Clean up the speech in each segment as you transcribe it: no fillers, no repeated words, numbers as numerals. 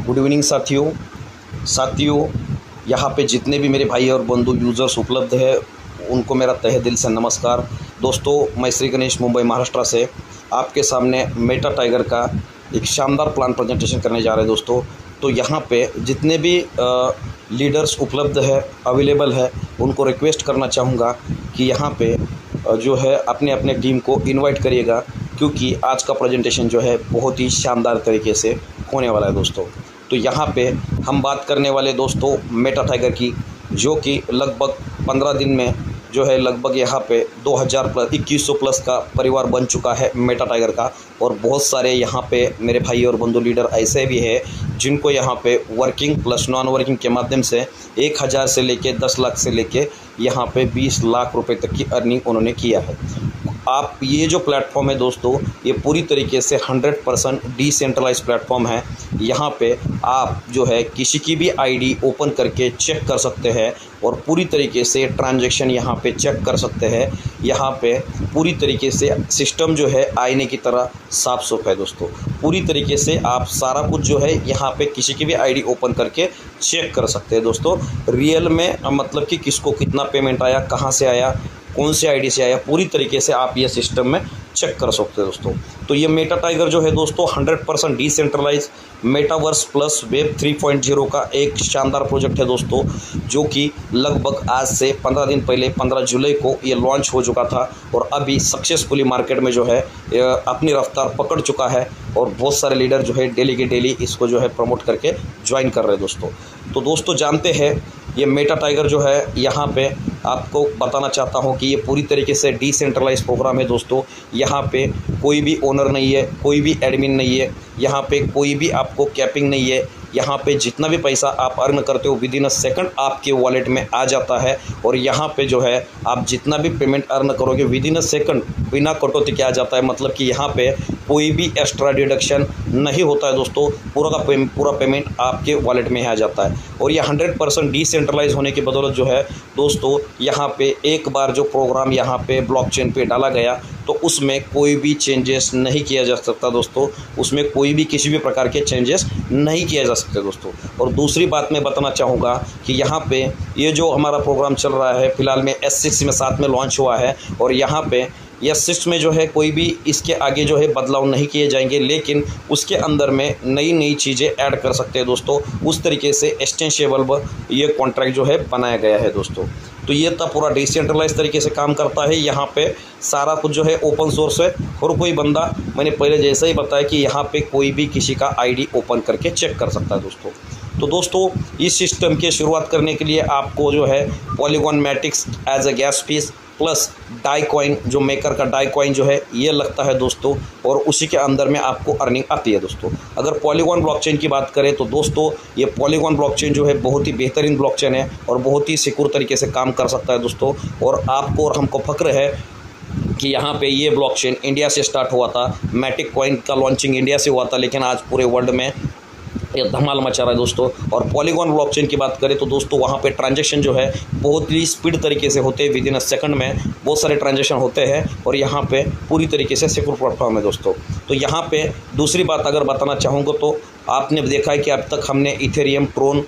Good evening साथियों यहाँ पे जितने भी मेरे भाई और बंधु यूज़र्स उपलब्ध है उनको मेरा तहे दिल से नमस्कार। दोस्तों, मैं श्री गणेश मुंबई महाराष्ट्र से आपके सामने मेटा टाइगर का एक शानदार प्लान प्रेजेंटेशन करने जा रहे हैं। दोस्तों, तो यहाँ पे जितने भी लीडर्स उपलब्ध है अवेलेबल है उनको रिक्वेस्ट करना चाहूँगा कि यहाँ पे जो है अपने अपने टीम को इनवाइट करिएगा, क्योंकि आज का प्रेजेंटेशन जो है बहुत ही शानदार तरीके से होने वाला है। दोस्तों, तो यहाँ पे हम बात करने वाले दोस्तों मेटा टाइगर की, जो कि लगभग 15 दिन में जो है लगभग यहाँ पे 2000 प्लस 2100 प्लस का परिवार बन चुका है मेटा टाइगर का। और बहुत सारे यहाँ पे मेरे भाई और बंधु लीडर ऐसे भी हैं जिनको यहाँ पे वर्किंग प्लस नॉन वर्किंग के माध्यम से 1000 से लेके 10 लाख से लेके यहाँ पे 20 लाख रुपए तक की अर्निंग उन्होंने किया है। आप ये जो प्लेटफॉर्म है दोस्तों, ये पूरी तरीके से 100% डिसेंट्रलाइज प्लेटफॉर्म है। यहाँ पे आप जो है किसी की भी आईडी ओपन करके चेक कर सकते हैं और पूरी तरीके से ट्रांजैक्शन यहाँ पे चेक कर सकते हैं। यहाँ पे पूरी तरीके से सिस्टम जो है आईने की तरह साफ सुथरा है। दोस्तों, पूरी तरीके से आप सारा कुछ जो है यहाँ पे किसी की भी आईडी ओपन करके चेक कर सकते हैं। दोस्तों, रियल में मतलब कि किसको कितना पेमेंट आया, कहाँ से आया, कौन सी आईडी से आया, पूरी तरीके से आप ये सिस्टम में चेक कर सकते हैं। दोस्तों, तो ये मेटा टाइगर जो है दोस्तों 100% डिसेंट्रलाइज मेटावर्स प्लस वेब 3.0 का एक शानदार प्रोजेक्ट है दोस्तों, जो कि लगभग आज से 15 दिन पहले 15 जुलाई को ये लॉन्च हो चुका था और अभी सक्सेसफुली मार्केट में जो है अपनी रफ्तार पकड़ चुका है और बहुत सारे लीडर जो है डेली के डेली इसको जो है प्रमोट करके ज्वाइन कर रहे हैं। दोस्तों, दोस्तों जानते हैं ये मेटा टाइगर जो है, यहाँ पे आपको बताना चाहता हूँ कि ये पूरी तरीके से डिसेंट्रलाइज प्रोग्राम है। दोस्तों, यहाँ पे कोई भी ओनर नहीं है, कोई भी एडमिन नहीं है, यहाँ पे कोई भी आपको कैपिंग नहीं है। यहाँ पे जितना भी पैसा आप अर्न करते हो विद इन अ सेकंड आपके वॉलेट में आ जाता है और यहाँ पे जो है आप जितना भी पेमेंट अर्न करोगे विद इन अ सेकंड बिना कटौती के आ जाता है। मतलब कि यहाँ पे कोई भी एक्स्ट्रा डिडक्शन नहीं होता है। दोस्तों, पूरा पेमेंट आपके वॉलेट में आ जाता है और ये 100% डिसेंट्रलाइज होने की बदौलत जो है दोस्तों, यहाँ पे एक बार जो प्रोग्राम यहाँ पे ब्लॉकचेन पे डाला गया तो उसमें कोई भी चेंजेस नहीं किया जा सकता। दोस्तों, उसमें कोई भी किसी भी प्रकार के चेंजेस नहीं किया जा सकते। दोस्तों, और दूसरी बात मैं बताना चाहूँगा कि यहाँ पे ये जो हमारा प्रोग्राम चल रहा है फिलहाल में S6 में साथ में लॉन्च हुआ है और यहाँ पे S6 में जो है कोई भी इसके आगे जो है बदलाव नहीं किए जाएंगे, लेकिन उसके अंदर में नई चीज़ें ऐड कर सकते हैं। दोस्तों, उस तरीके से एक्सटेंशेबल ये कॉन्ट्रैक्ट जो है बनाया गया है। दोस्तों, तो ये तब पूरा डिसेंट्रलाइज तरीके से काम करता है। यहाँ पे सारा कुछ जो है ओपन सोर्स है और कोई बंदा, मैंने पहले जैसा ही बताया कि यहाँ पे कोई भी किसी का आईडी ओपन करके चेक कर सकता है। दोस्तों, इस सिस्टम की शुरुआत करने के लिए आपको जो है Polygon matrix as a gas fees plus DAI coin, जो मेकर का डाई कॉइन जो है ये लगता है दोस्तों, और उसी के अंदर में आपको अर्निंग आती है। दोस्तों, अगर पॉलीगॉन ब्लॉकचेन की बात करें तो दोस्तों ये पॉलीगॉन ब्लॉकचेन जो है बहुत ही बेहतरीन ब्लॉकचेन है और बहुत ही सिक्योर तरीके से काम कर सकता है। दोस्तों, और आपको और हमको फ़ख्र है कि यहाँ पे ये ब्लॉकचेन इंडिया से स्टार्ट हुआ था। मैटिक कॉइन का लॉन्चिंग इंडिया से हुआ था, लेकिन आज पूरे वर्ल्ड में ये धमाल मचा रहा है। दोस्तों, और पॉलीगॉन ब्लॉकचेन की बात करें तो दोस्तों वहाँ पे ट्रांजैक्शन जो है बहुत ही स्पीड तरीके से होते हैं, विद इन अ सेकंड में बहुत सारे ट्रांजैक्शन होते हैं और यहाँ पे पूरी तरीके से सिक्योर प्लेटफॉर्म है। दोस्तों, तो यहाँ पे दूसरी बात अगर बताना चाहूँगा तो आपने देखा है कि अब तक हमने इथेरियम, ट्रोन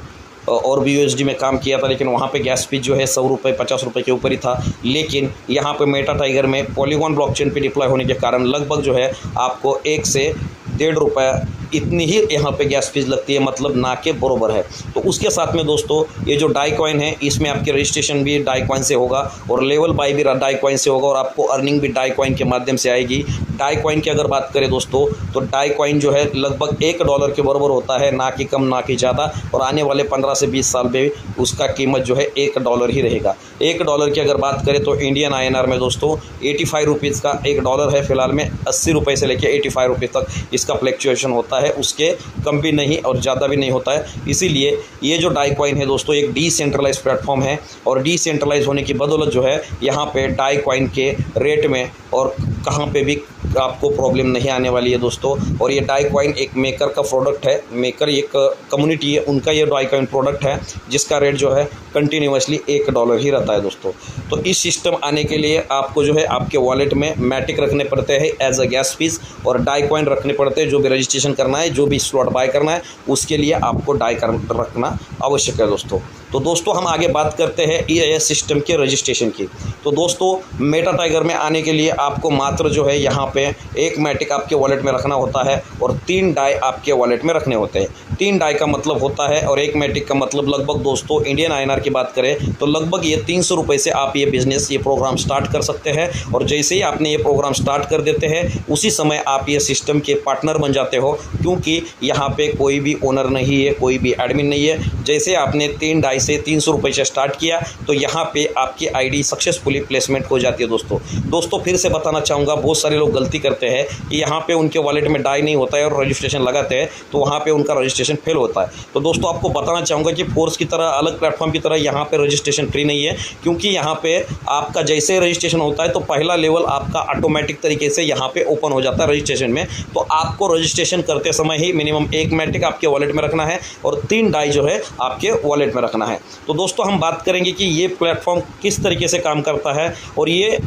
और BUSD में काम किया था, लेकिन वहाँ पे गैस फीस जो है 100 रुपये 50 रुपये के ऊपर ही था। लेकिन यहाँ पे मेटा टाइगर में पॉलीगॉन ब्लॉकचेन पे डिप्लॉय होने के कारण लगभग जो है आपको 1 से 1.5 रुपये इतनी ही यहाँ पे गैस फीस लगती है, मतलब ना के बरोबर है। तो उसके साथ में दोस्तों ये जो डाई कॉइन है इसमें आपके रजिस्ट्रेशन भी डाई कॉइन से होगा और लेवल बाई भी डाई कॉइन से होगा और आपको अर्निंग भी डाई कॉइन के माध्यम से आएगी। डाई कॉइन की अगर बात करें दोस्तों तो डाई कॉइन जो है लगभग $1 के बराबर होता है, ना कि कम ना कि ज़्यादा, और आने वाले 15 से 20 साल में उसका कीमत जो है $1 ही रहेगा। $1 की अगर बात करें तो इंडियन INR में दोस्तों 85 रुपीज़ का $1 है। फिलहाल में 80 रुपये से लेकर 85 रुपये तक इसका फ्लक्चुएशन होता है, उसके कम भी नहीं और ज़्यादा भी नहीं होता है। इसीलिए ये जो डाई कॉइन है दोस्तों एक डिसेंट्रलाइज प्लेटफॉर्म है और डिसेंट्रलाइज होने की बदौलत जो है यहाँ पे डाई कॉइन के रेट में और कहाँ पे भी आपको प्रॉब्लम नहीं आने वाली है। दोस्तों, और ये डाई कॉइन एक मेकर का प्रोडक्ट है, मेकर एक कम्युनिटी है, उनका ये डाई कॉइन प्रोडक्ट है जिसका रेट जो है कंटिन्यूसली $1 ही रहता है। दोस्तों, तो इस सिस्टम आने के लिए आपको जो है आपके वॉलेट में मैटिक रखने पड़ते हैं एज अ गैस फीस और डाई कॉइन रखने पड़ते हैं जो भी रजिस्ट्रेशन करने करना है, जो भी स्लॉट बाय करना है उसके लिए आपको डाई रखना आवश्यक है दोस्तों। तो दोस्तों हम आगे बात करते हैं EIS सिस्टम के रजिस्ट्रेशन की। तो दोस्तों मेटा टाइगर में आने के लिए आपको मात्र जो है यहाँ पे एक मैटिक आपके वॉलेट में रखना होता है और 3 डाई आपके वॉलेट में रखने होते हैं। 3 डाई का मतलब होता है और एक मैटिक का मतलब लगभग दोस्तों इंडियन INR की बात करें तो लगभग ये 300 रुपये से आप ये बिज़नेस, ये प्रोग्राम स्टार्ट कर सकते हैं। और जैसे ही आपने ये प्रोग्राम स्टार्ट कर देते हैं उसी समय आप ये सिस्टम के पार्टनर बन जाते हो, क्योंकि यहाँ पे कोई भी ओनर नहीं है, कोई भी एडमिन नहीं है। जैसे आपने 3 डाई से 300 रुपये से स्टार्ट किया तो यहाँ पे आपकी ID सक्सेसफुली प्लेसमेंट हो जाती है दोस्तों फिर से बताना चाहूँगा, बहुत सारे लोग गलती करते हैं कि यहाँ पे उनके वॉलेट में डाई नहीं होता है और रजिस्ट्रेशन लगाते हैं तो वहाँ पे उनका रजिस्ट्रेशन फेल होता है। तो दोस्तों आपको बताना चाहूँगा कि फोर्स की तरह, अलग प्लेटफॉर्म की तरह यहाँ पे रजिस्ट्रेशन फ्री नहीं है, क्योंकि यहाँ पे आपका जैसे रजिस्ट्रेशन होता है तो पहला लेवल आपका ऑटोमेटिक तरीके से यहाँ पे ओपन हो जाता है रजिस्ट्रेशन में। तो आपको रजिस्ट्रेशन करते समय ही मिनिमम एक मैटिक आपके वॉलेट में रखना है और 3 डाई जो है आपके वॉलेट में रखना है। तो दोस्तों हम बात करेंगे कि ये प्लेटफॉर्म किस तरीके से काम करता है और ये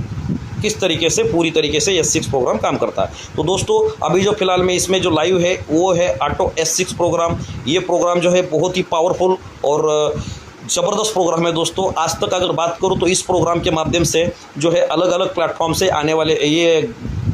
किस तरीके से पूरी तरीके से S6 प्रोग्राम काम करता है। तो दोस्तों अभी जो फिलहाल में इसमें जो लाइव है वो है ऑटो S6 प्रोग्राम। ये प्रोग्राम जो है बहुत ही पावरफुल और ज़बरदस्त प्रोग्राम है दोस्तों। आज तक अगर बात करूँ तो इस प्रोग्राम के माध्यम से जो है अलग अलग प्लेटफॉर्म से आने वाले ये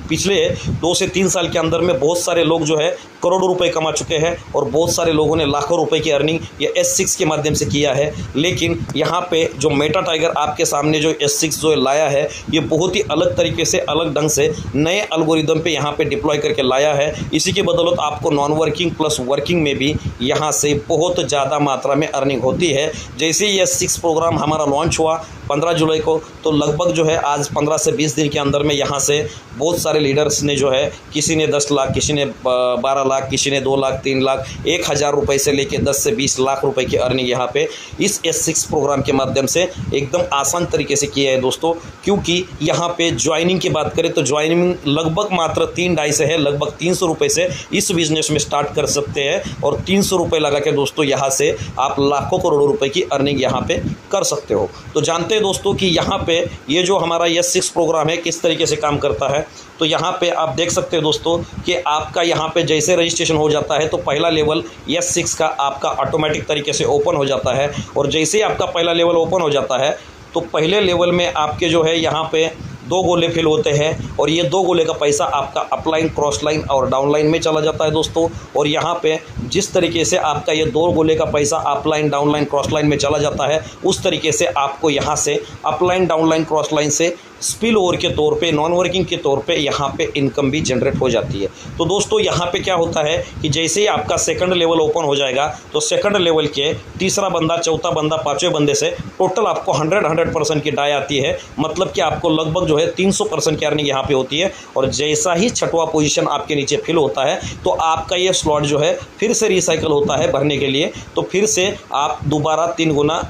पिछले 2 से 3 साल के अंदर में बहुत सारे लोग जो है करोड़ों रुपए कमा चुके हैं और बहुत सारे लोगों ने लाखों रुपए की अर्निंग ये S6 के माध्यम से किया है। लेकिन यहाँ पे जो मेटा टाइगर आपके सामने जो S6 जो लाया है ये बहुत ही अलग तरीके से, अलग ढंग से नए एल्गोरिदम पे यहाँ पे डिप्लॉय करके लाया है। इसी के बदौलत आपको नॉन वर्किंग प्लस वर्किंग में भी यहाँ से बहुत ज़्यादा मात्रा में अर्निंग होती है। जैसे ही S6 प्रोग्राम हमारा लॉन्च हुआ 15 जुलाई को, तो लगभग जो है आज 15 से 20 दिन के अंदर में यहाँ से बहुत सारे लीडर्स ने जो है, किसी ने 10 लाख, किसी ने 12 लाख, किसी ने 2 लाख, 3 लाख, 1000 रुपये से लेके 10 से 20 लाख रुपए की अर्निंग यहाँ पे इस S6 प्रोग्राम के माध्यम से एकदम आसान तरीके से किया है दोस्तों। क्योंकि यहाँ पे ज्वाइनिंग की बात करें तो ज्वाइनिंग लगभग मात्र 3 डाई से है, लगभग 300 रुपये से इस बिज़नेस में स्टार्ट कर सकते हैं और 300 रुपये लगा के दोस्तों यहाँ से आप लाखों करोड़ों रुपए की अर्निंग यहाँ पे कर सकते हो। तो जानते हैं दोस्तों कि यहाँ पे ये जो हमारा S6 प्रोग्राम है किस तरीके से काम करता है। तो यहाँ पे आप देख सकते हैं दोस्तों कि आपका यहाँ पे जैसे रजिस्ट्रेशन हो जाता है तो पहला लेवल S6 का आपका ऑटोमेटिक तरीके से ओपन हो जाता है। और जैसे ही आपका पहला लेवल ओपन हो जाता है तो पहले लेवल में आपके जो है यहाँ पे 2 गोले फिल होते हैं और ये 2 गोले का पैसा आपका अपलाइन, क्रॉस लाइन और डाउनलाइन में चला जाता है दोस्तों। और यहाँ पे जिस तरीके से आपका ये 2 गोले का पैसा अपलाइन, डाउनलाइन, क्रॉस लाइन में चला जाता है उस तरीके से आपको यहाँ से अपलाइन, डाउनलाइन, क्रॉस लाइन से स्पिल ओवर के तौर पे, नॉन वर्किंग के तौर पे यहाँ पे इनकम भी जनरेट हो जाती है। तो दोस्तों यहाँ पे क्या होता है कि जैसे ही आपका सेकंड लेवल ओपन हो जाएगा तो सेकंड लेवल के तीसरा बंदा, चौथा बंदा, 5वें बंदे से टोटल आपको 100% की डाई आती है। मतलब कि आपको लगभग जो है 300% की अर्निंग यहाँ पे होती है। और जैसा ही 6वां पोजीशन आपके नीचे फिल होता है तो आपका ये स्लॉट जो है फिर से रिसाइकल होता है भरने के लिए, तो फिर से आप दोबारा 3 गुना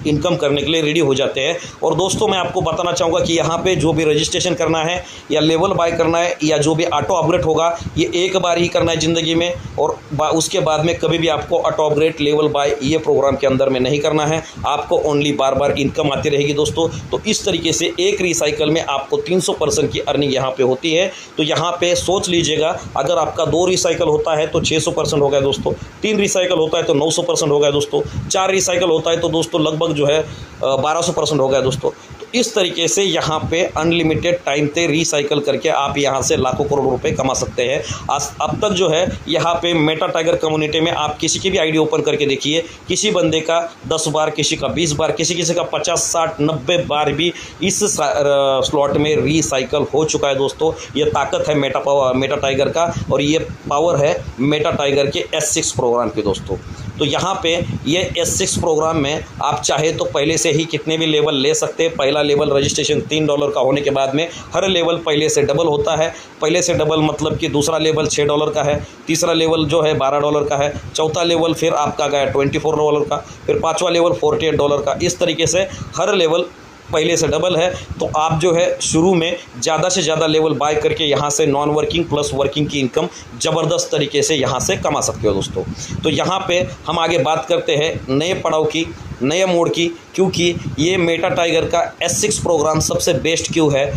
इनकम करने के लिए रेडी हो जाते हैं। और दोस्तों मैं आपको बताना चाहूँगा कि यहाँ पे जो भी रजिस्ट्रेशन करना है या लेवल बाय करना है या जो भी ऑटो अपग्रेड होगा ये एक बार ही करना है ज़िंदगी में, और उसके बाद में कभी भी आपको ऑटो अपग्रेड, लेवल बाय ये प्रोग्राम के अंदर में नहीं करना है। आपको ओनली बार बार इनकम आती रहेगी दोस्तों। तो इस तरीके से एक रिसाइकल में आपको 300% की अर्निंग यहाँ पे होती है। तो यहाँ पे सोच लीजिएगा, अगर आपका 2 रिसाइकल होता है तो 600% हो गया दोस्तों, 3 रिसाइकल होता है तो 900% हो गया दोस्तों, 4 रिसाइकल होता है तो दोस्तों लगभग जो है 1200% हो गया दोस्तों। तो इस तरीके से यहाँ पे अनलिमिटेड टाइम पे रिसाइकल करके आप यहाँ से लाखों करोड़ रुपए कमा सकते हैं। अब तक जो है यहाँ पे मेटा टाइगर कम्युनिटी में आप किसी की भी आईडी ओपन करके देखिए, किसी बंदे का 10 बार, किसी का 20 बार, किसी का 50, 60, 90 बार भी इस स्लॉट में रिसाइकल हो चुका है दोस्तों। ये ताकत है मेटा टाइगर का और ये पावर है मेटा टाइगर के S6 प्रोग्राम की दोस्तों। तो यहाँ पे ये S6 प्रोग्राम में आप चाहे तो पहले से ही कितने भी लेवल ले सकते हैं। पहला लेवल रजिस्ट्रेशन $3 का होने के बाद में हर लेवल पहले से डबल होता है। पहले से डबल मतलब कि दूसरा लेवल $6 का है, तीसरा लेवल जो है $12 का है, चौथा लेवल फिर आपका गया $24 का, फिर 5वां लेवल $48 का। इस तरीके से हर लेवल पहले से डबल है। तो आप जो है शुरू में ज़्यादा से ज़्यादा लेवल बाय करके यहाँ से नॉन वर्किंग प्लस वर्किंग की इनकम ज़बरदस्त तरीके से यहाँ से कमा सकते हो दोस्तों। तो यहाँ पे हम आगे बात करते हैं नए पड़ाव की, नए मोड़ की, क्योंकि ये मेटा टाइगर का S6 प्रोग्राम सबसे बेस्ट क्यों है।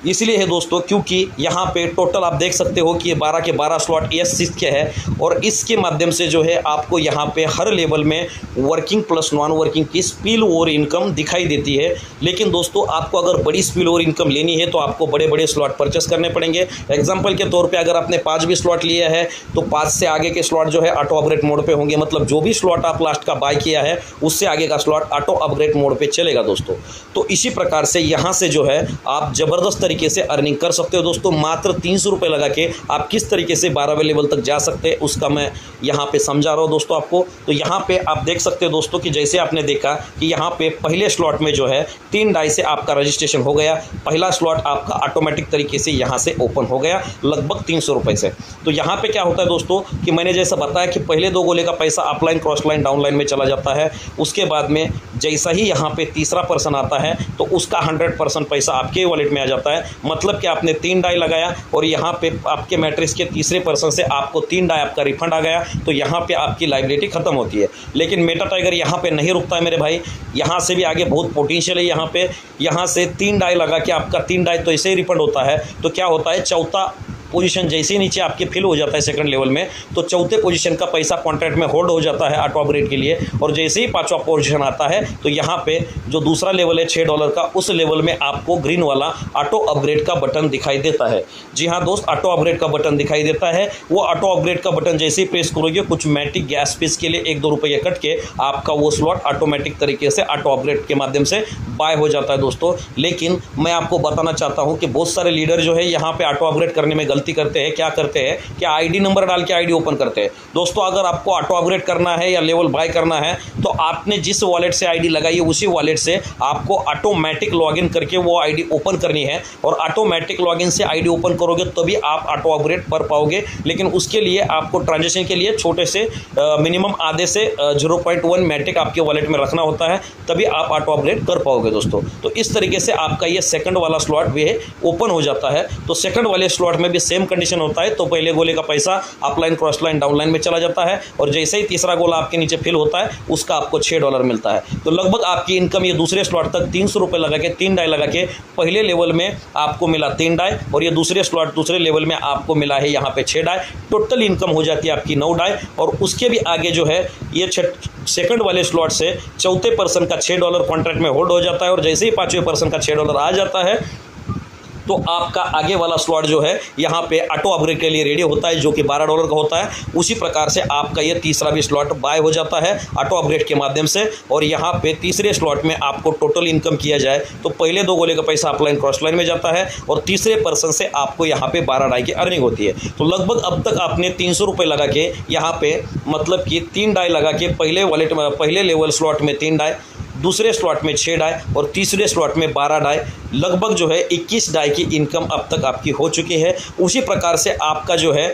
इसलिए है दोस्तों क्योंकि यहाँ पे टोटल आप देख सकते हो कि ये 12 के 12 स्लॉट S6 के है और इसके माध्यम से जो है आपको यहाँ पे हर लेवल में वर्किंग प्लस नॉन वर्किंग की स्पिल ओवर इनकम दिखाई देती है। लेकिन दोस्तों आपको अगर बड़ी स्पिल ओवर इनकम लेनी है तो आपको बड़े बड़े स्लॉट परचेस करने पड़ेंगे। एग्जाम्पल के तौर पर अगर आपने 5 भी स्लॉट लिया है तो 5 से आगे के स्लॉट जो है ऑटो अपग्रेड मोड पे होंगे, मतलब जो भी स्लॉट आप लास्ट का बाय किया है उससे आगे का स्लॉट ऑटो अपग्रेड मोड पे चलेगा दोस्तों। तो इसी प्रकार से यहाँ से जो है आप जबरदस्त तरीके से अर्निंग कर सकते हो दोस्तों। मात्र 300 रुपये लगा के आप किस तरीके से 12वें लेवल तक जा सकते हैं उसका मैं यहाँ पे समझा रहा हूँ दोस्तों आपको। तो यहाँ पे आप देख सकते हो दोस्तों कि जैसे आपने देखा कि यहाँ पे पहले स्लॉट में जो है 3 डाई से आपका रजिस्ट्रेशन हो गया। पहला स्लॉट आपका ऑटोमेटिक तरीके से यहाँ से ओपन हो गया लगभग 300 रुपये से। तो यहाँ पे क्या होता है दोस्तों कि मैंने जैसा बताया कि पहले 2 गोले का पैसा upline cross line down line में चला जाता है। उसके बाद में जैसा ही यहाँ पे तीसरा पर्सन आता है तो उसका 100% पैसा आपके वॉलेट में आ जाता है। मतलब कि आपने 3 डाई लगाया और यहाँ पे आपके मैट्रिक्स के तीसरे पर्सन से आपको 3 डाई आपका रिफंड आ गया, तो यहाँ पे आपकी लायबिलिटी खत्म होती है। लेकिन मेटा टाइगर यहाँ पे नहीं रुकता है मेरे भाई, यहाँ से भी आगे बहुत पोटेंशियल है। यहाँ से 3 डाई लगा के आपका 3 डाई तो ऐसे ही रिफंड होता है। तो क्या होता है, चौथा पोजीशन जैसे ही नीचे आपके फिल हो जाता है सेकंड लेवल में, तो चौथे पोजीशन का पैसा कॉन्ट्रैक्ट में होल्ड हो जाता है ऑटो अपग्रेड के लिए। और जैसे ही 5वां पोजीशन आता है तो यहाँ पे जो दूसरा लेवल है $6 का, उस लेवल में आपको ग्रीन वाला ऑटो अपग्रेड का बटन दिखाई देता है। जी हाँ दोस्त, ऑटो अपग्रेड का बटन दिखाई देता है। वो ऑटो अपग्रेड का बटन जैसे ही प्रेस करोगे कुछ मैटिक गैस फीस के लिए 1-2 रुपये कट के आपका वो स्लॉट ऑटोमेटिक तरीके से ऑटो अपग्रेड के माध्यम से बाय हो जाता है दोस्तों। लेकिन मैं आपको बताना चाहता हूँ कि बहुत सारे लीडर जो है यहाँ पे ऑटो अपग्रेड करने में गलती करते हैं। क्या करते हैं कि आईडी नंबर डाल के आईडी ओपन करते हैं। दोस्तों अगर आपको ऑटो अपग्रेड करना है या लेवल बाय करना है तो आपने जिस वॉलेट से आईडी लगाई है उसी वॉलेट से आपको ऑटोमेटिक लॉगिन करके वो आईडी ओपन करनी है। और ऑटोमेटिक लॉगिन से आईडी ओपन करोगे तभी आप ऑटो अपग्रेड कर पाओगे। लेकिन उसके लिए आपको ट्रांजेक्शन के लिए छोटे से मिनिमम आधे से 0.1 मैटिक आपके वॉलेट में रखना होता है, तभी आप ऑटो अपग्रेड कर पाओगे दोस्तों। तो इस तरीके से आपका ये सेकंड वाला स्लॉट भी ओपन हो जाता है। तो सेकंड वाले स्लॉट में भी सेम कंडीशन होता है। तो पहले गोले का पैसा upline cross line down line में चला जाता है और जैसे ही तीसरा गोला आपके नीचे फिल होता है उसका आपको $6 मिलता है। तो लगभग आपकी इनकम ये दूसरे स्लॉट तक 300 रुपये लगा के 3 डाई लगा के पहले लेवल में आपको मिला 3 डाई और ये दूसरे लेवल में आपको मिला है यहाँ पे 6 डाई। टोटल इनकम हो जाती है आपकी 9 डाई। और उसके भी आगे जो है ये सेकंड वाले स्लॉट से चौथे पर्सन का $6 कॉन्ट्रैक्ट में होल्ड हो जाता है और जैसे ही 5वें पर्सन का $6 आ जाता है तो आपका आगे वाला स्लॉट जो है यहाँ पे ऑटो अपग्रेड के लिए रेडी होता है, जो कि $12 का होता है। उसी प्रकार से आपका ये तीसरा भी स्लॉट बाय हो जाता है ऑटो अपग्रेड के माध्यम से। और यहाँ पे तीसरे स्लॉट में आपको टोटल इनकम किया जाए तो पहले 2 गोले का पैसा अपलाइन क्रॉस लाइन में जाता है और तीसरे पर्सन से आपको यहाँ पे 12 डाई की अर्निंग होती है। तो लगभग अब तक आपने 300 रुपये लगा के यहाँ पे मतलब कि 3 डाई लगा के पहले लेवल स्लॉट में 3 डाई, दूसरे स्लॉट में 6 डाई और तीसरे स्लॉट में 12 डाई, लगभग जो है 21 डाई की इनकम अब तक आपकी हो चुकी है। उसी प्रकार से आपका जो है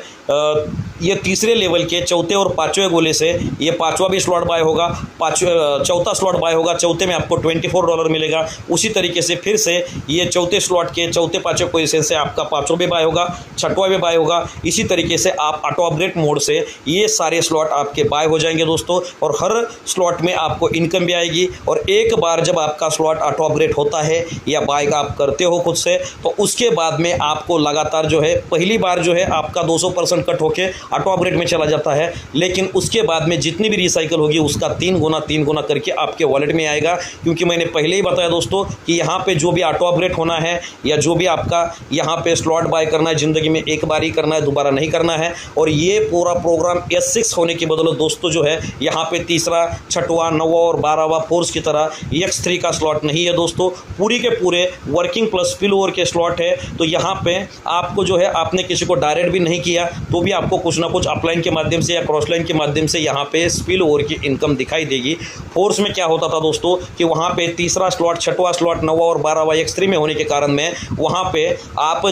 ये तीसरे लेवल के चौथे और 5वें गोले से ये 5वां भी स्लॉट बाय होगा, चौथा स्लॉट बाय होगा, चौथे में आपको $24 मिलेगा। उसी तरीके से फिर से ये चौथे स्लॉट के चौथे 5वें पोजीशन से आपका 5वां भी बाय होगा, 6वां भी बाय होगा। इसी तरीके से आप ऑटो अपग्रेड मोड से ये सारे स्लॉट आपके बाय हो जाएंगे दोस्तों और हर स्लॉट में आपको इनकम भी आएगी। और एक बार जब आपका स्लॉट ऑटो अपग्रेड होता है या बाय आप करते हो खुद से, तो उसके बाद में आपको लगातार जो है पहली बार जो है आपका 200% कट होके ऑटो अपग्रेड में चला जाता है। लेकिन उसके बाद में जितनी भी रिसाइकल होगी उसका 3 गुना करके आपके वॉलेट में आएगा। क्योंकि मैंने पहले ही बताया दोस्तों कि यहाँ पे जो भी ऑटो अपग्रेड होना है या जो भी आपका यहाँ पे स्लॉट बाय करना है ज़िंदगी में एक बार ही करना है, दोबारा नहीं करना है। और ये पूरा प्रोग्राम S6 होने की बदौलत दोस्तों जो है यहाँ पे तीसरा, 6वां, 9वां और 12वां फोर्स की तरह X3 का स्लॉट नहीं है दोस्तों। पूरी के पूरे वर्किंग प्लस स्पिल ओवर के स्लॉट है। तो यहाँ पे आपको जो है आपने किसी को डायरेक्ट भी नहीं किया तो भी आपको कुछ ना कुछ अपलाइन के माध्यम से या क्रॉस लाइन के माध्यम से यहाँ पे स्पिल ओवर की इनकम दिखाई देगी। फोर्स में क्या होता था दोस्तों कि वहाँ पे तीसरा स्लॉट, 6वां स्लॉट, 9वां और 12वां X3 में होने के कारण में वहाँ पे आप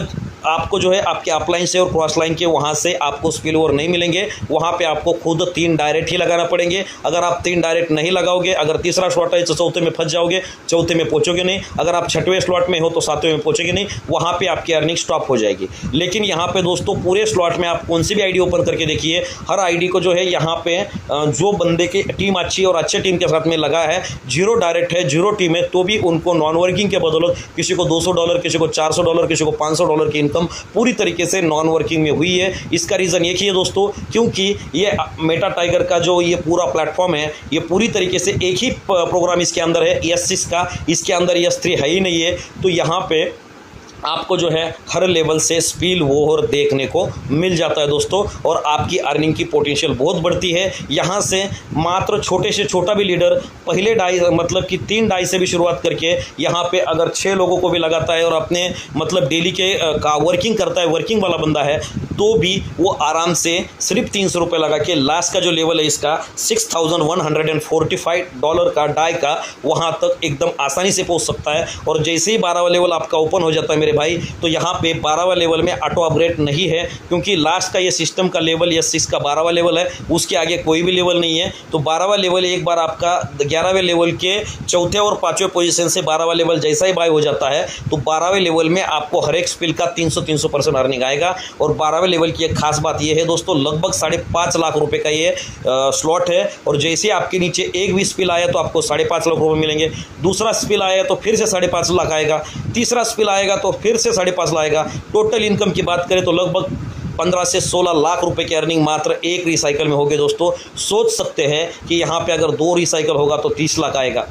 आपको जो है आपके अपलाइन से और क्रॉस लाइन के वहाँ से आपको स्पिल ओवर नहीं मिलेंगे। वहाँ पे आपको खुद 3 डायरेक्ट ही लगाना पड़ेंगे। अगर आप 3 डायरेक्ट नहीं लगाओगे, अगर तीसरा स्लॉट है तो चौथे में फंस जाओगे, चौथे में पहुँचोगे नहीं। अगर आप छठवें स्लॉट में हो तो सातवें में पहुँचोगे नहीं, वहाँ पर आपकी अर्निंग स्टॉप हो जाएगी। लेकिन यहाँ पर दोस्तों पूरे स्लॉट में आप कौन सी भी आईडी ओपन करके देखिए, हर आईडी को जो है यहाँ पे जो बंदे की टीम अच्छी और अच्छे टीम के साथ में लगा है, 0 डायरेक्ट है, 0 टीम है, तो भी उनको नॉन वर्किंग के बदौलत किसी को $200, किसी को $400, किसी को $500 की इनकम पूरी तरीके से नॉन वर्किंग में हुई है। इसका रीज़न एक ही है दोस्तों, क्योंकि ये मेटा टाइगर का जो ये पूरा प्लेटफॉर्म है, ये पूरी तरीके से एक ही प्रोग्राम इसके अंदर है, S6 का। इसके अंदर S3 है ही नहीं है। तो यहाँ पे आपको जो है हर लेवल से स्पिल ओवर देखने को मिल जाता है दोस्तों, और आपकी अर्निंग की पोटेंशियल बहुत बढ़ती है। यहाँ से मात्र छोटे से छोटा भी लीडर पहले डाई मतलब कि 3 डाई से भी शुरुआत करके यहाँ पे अगर 6 लोगों को भी लगाता है और अपने मतलब डेली के का वर्किंग करता है, वर्किंग वाला बंदा है, तो भी वो आराम से सिर्फ $300 लगा के लास्ट का जो लेवल है इसका $6,145 का डाई का, वहाँ तक एकदम आसानी से पहुँच सकता है। और जैसे ही 12वां लेवल आपका ओपन हो जाता है मेरे भाई, तो यहाँ पे 12वां लेवल में ऑटो अपग्रेड नहीं है, क्योंकि लास्ट का ये सिस्टम का लेवल S6 का 12वां लेवल है, उसके आगे कोई भी लेवल नहीं है। तो 12वां लेवल एक बार आपका 11वें लेवल के चौथे और 5वें पोजीशन से 12वां लेवल जैसा ही बाय हो जाता है, तो 12वें लेवल में आपको हर एक स्पिल का 300% अर्निंग आएगा। और 12वें लेवल की एक खास बात यह है दोस्तों, लगभग 5.5 लाख रुपए का ये स्लॉट है। और जैसे आपके नीचे एक भी स्पिल आया तो आपको 5.5 लाख रुपए मिलेंगे, दूसरा स्पिल आया तो फिर से 5.5 लाख आएगा, तीसरा स्पिल आएगा तो फिर से 5.5 लाख आएगा। टोटल इनकम की बात करें तो लगभग 15 से 16 लाख रुपए की अर्निंग मात्र एक रिसाइकल में होगी दोस्तों। सोच सकते हैं कि यहाँ पे अगर 2 रिसाइकल होगा तो 30 लाख आएगा,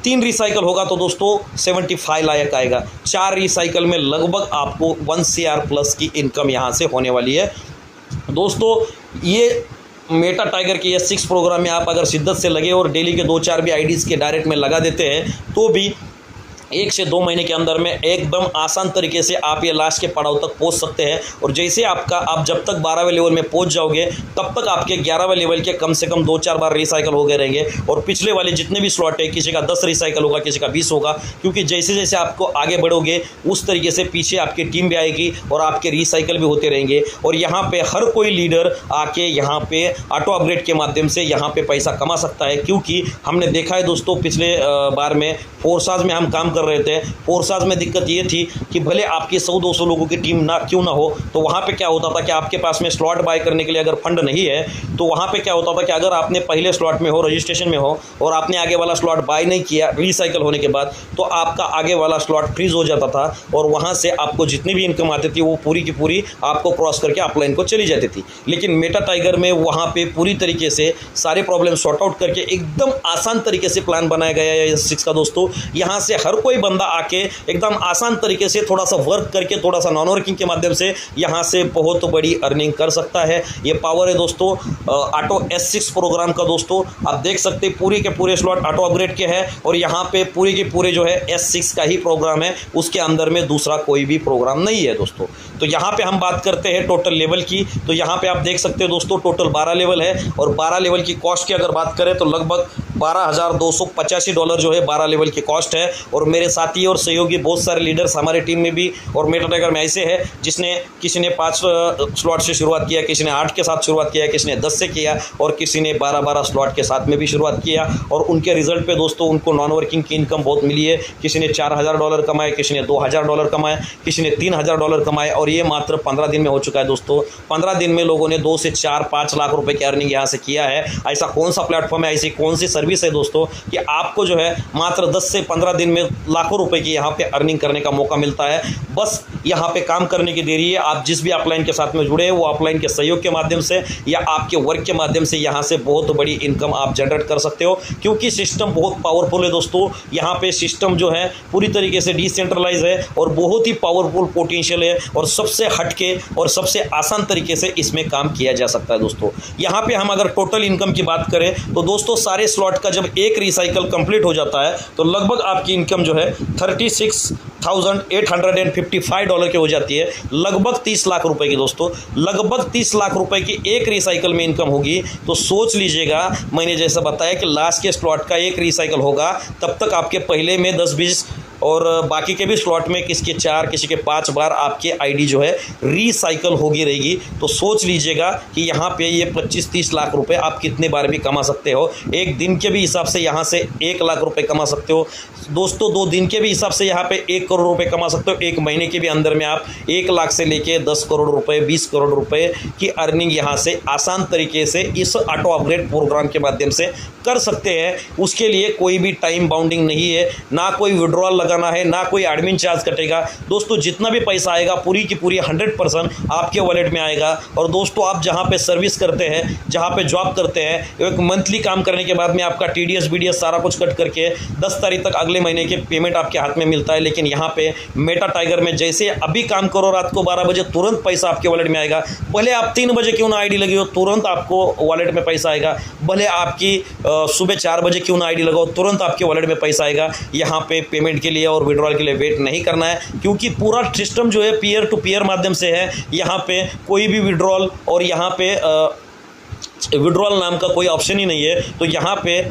3 रिसाइकल होगा तो दोस्तों 75 लाख आएगा, 4 रिसाइकल में लगभग आपको 1 CR प्लस की इनकम यहाँ से होने वाली है दोस्तों। ये मेटा टाइगर के S6 प्रोग्राम में आप अगर शिद्दत से लगे और डेली के 2-4 भी आईडीज़ के डायरेक्ट में लगा देते हैं, तो भी 1 से 2 महीने के अंदर में एकदम आसान तरीके से आप ये लास्ट के पड़ाव तक पहुंच सकते हैं। और जैसे आप जब तक 12वें लेवल में पहुंच जाओगे, तब तक आपके 11वें लेवल के कम से कम 2-4 बार रिसाइकल हो गए रहेंगे। और पिछले वाले जितने भी स्लॉट है, किसी का 10 रिसाइकल होगा, किसी का 20 होगा, क्योंकि जैसे जैसे आपको आगे बढ़ोगे उस तरीके से पीछे आपकी टीम भी आएगी और आपके रिसाइकल भी होते रहेंगे। और यहाँ पर हर कोई लीडर आके यहाँ पर ऑटो अपग्रेड के माध्यम से यहाँ पर पैसा कमा सकता है, क्योंकि हमने देखा है दोस्तों पिछले बार में फोर्साज में हम काम कर रहे थे। फोर्साज में दिक्कत ये थी कि भले आपकी 100-200 लोगों की टीम ना क्यों ना हो, तो वहाँ पे क्या होता था कि आपके पास में स्लॉट बाय करने के लिए अगर फंड नहीं है, तो वहाँ पे क्या होता था कि अगर आपने पहले स्लॉट में हो, रजिस्ट्रेशन में हो, और आपने आगे वाला स्लॉट बाय नहीं किया रिसाइकल होने के बाद, तो आपका आगे वाला स्लॉट फ्रीज हो जाता था और वहाँ से आपको जितनी भी इनकम आती थी वो पूरी की पूरी आपको क्रॉस करके अपलाइन को चली जाती थी। लेकिन मेटा टाइगर में वहाँ पे पूरी तरीके से सारे प्रॉब्लम सॉर्ट आउट करके एकदम आसान तरीके से प्लान बनाया गया है S6 का दोस्तों। यहाँ से हर कोई बंदा आके एकदम आसान तरीके से थोड़ा सा वर्क करके, थोड़ा सा नॉन वर्किंग के माध्यम से यहाँ से बहुत बड़ी अर्निंग कर सकता है। ये पावर है दोस्तों ऑटो S6 प्रोग्राम का दोस्तों। आप देख सकते हैं पूरे के पूरे स्लॉट ऑटो अपग्रेड के हैं और यहाँ पे पूरे के पूरे जो है S6 का ही प्रोग्राम है, उसके अंदर में दूसरा कोई भी प्रोग्राम नहीं है दोस्तों। तो यहाँ पे हम बात करते हैं टोटल लेवल की, तो यहाँ पे आप देख सकते हैं दोस्तों टोटल 12 लेवल है और 12 लेवल की कॉस्ट की अगर बात करें तो लगभग $12,285 जो है 12 लेवल की कॉस्ट है। और मेरे साथी और सहयोगी बहुत सारे लीडर्स हमारे टीम में भी और मेटा टाइगर में ऐसे है जिसने किसी ने 5 स्लॉट से शुरुआत किया, किसी ने 8 के साथ शुरुआत किया, किसी ने 10 से किया और किसी ने 12-12 स्लॉट के साथ में भी शुरुआत किया। और उनके रिजल्ट पे दोस्तों उनको नॉन वर्किंग की इनकम बहुत मिली है। किसी ने $4,000 कमाए, किसी ने $2,000 कमाए, किसी ने $3,000 कमाए और ये मात्र 15 दिन में हो चुका है दोस्तों। 15 दिन में लोगों ने 2 से 4-5 लाख रुपए की अर्निंग यहाँ से किया है। ऐसा कौन सा प्लेटफॉर्म है, ऐसी कौन सी सर्विस है दोस्तों कि आपको जो है मात्र 10 से 15 दिन में लाखों रुपए की यहाँ पे अर्निंग करने का मौका मिलता है। बस यहाँ पे काम करने की देरी है। आप जिस भी अपलाइन के साथ में जुड़े हैं वो अपलाइन के सहयोग के माध्यम से या आपके वर्क के माध्यम से यहाँ से बहुत बड़ी इनकम आप जनरेट कर सकते हो, क्योंकि सिस्टम बहुत पावरफुल है दोस्तों। यहाँ पे सिस्टम जो है पूरी तरीके से डिसेंट्रलाइज है और बहुत ही पावरफुल पोटेंशियल है और सबसे हटके और सबसे आसान तरीके से इसमें काम किया जा सकता है दोस्तों। यहाँ पे हम अगर टोटल इनकम की बात करें तो दोस्तों सारे स्लॉट का जब एक रिसाइकल कंप्लीट हो जाता है तो लगभग आपकी इनकम जो है $36,855 की हो जाती है, लगभग 30 लाख रुपए की दोस्तों। लगभग 30 लाख रुपए की एक रिसाइकल में इनकम होगी। तो सोच लीजिएगा, मैंने जैसा बताया कि लास्ट के स्लॉट का एक रिसाइकल होगा, तब तक आपके पहले में 10-20 और बाकी के भी स्लॉट में किसी के 4 किसी के 5 बार आपके आईडी जो है रिसाइकल होगी रहेगी। तो सोच लीजिएगा कि यहाँ पे ये 25-30 लाख रुपए आप कितने बार भी कमा सकते हो। एक दिन के भी हिसाब से यहाँ से 1 लाख रुपए कमा सकते हो दोस्तों। 2 दिन के भी हिसाब से यहाँ पे 1 करोड़ रुपए कमा सकते हो। 1 महीने के भी अंदर में आप 1 लाख से लेके 10 करोड़ रुपए 20 करोड़ रुपए की अर्निंग यहाँ से आसान तरीके से इस ऑटो अपग्रेड प्रोग्राम के माध्यम से कर सकते हैं। उसके लिए कोई भी टाइम बाउंडिंग नहीं है, ना कोई विड्रॉल लगाना है, ना कोई एडमिन चार्ज कटेगा दोस्तों। जितना भी पैसा आएगा पूरी की पूरी 100% आपके वॉलेट में आएगा। और दोस्तों आप जहाँ पे सर्विस करते हैं, जहाँ पे जॉब करते हैं, एक मंथली काम करने के बाद में आपका TDS BDS सारा कुछ कट करके 10 तारीख तक अगले महीने के पेमेंट आपके हाथ में मिलता है। लेकिन यहाँ पे मेटा टाइगर में जैसे अभी काम करो रात को 12 बजे तुरंत पैसा आपके वॉलेट में आएगा। भले आप 3 बजे क्यों ना आईडी लगी हो तुरंत आपको वॉलेट में पैसा आएगा। भले आपकी सुबह 4 बजे क्यों ना आईडी लगाओ तुरंत आपके वॉलेट में पैसा आएगा। यहाँ पे पेमेंट के लिए और विड्रॉल के लिए वेट नहीं करना है, क्योंकि पूरा सिस्टम जो है पीयर टू पीयर माध्यम से है। यहाँ पे कोई भी विड्रॉल और यहाँ पे विड्रॉल नाम का कोई ऑप्शन ही नहीं है। तो यहाँ पे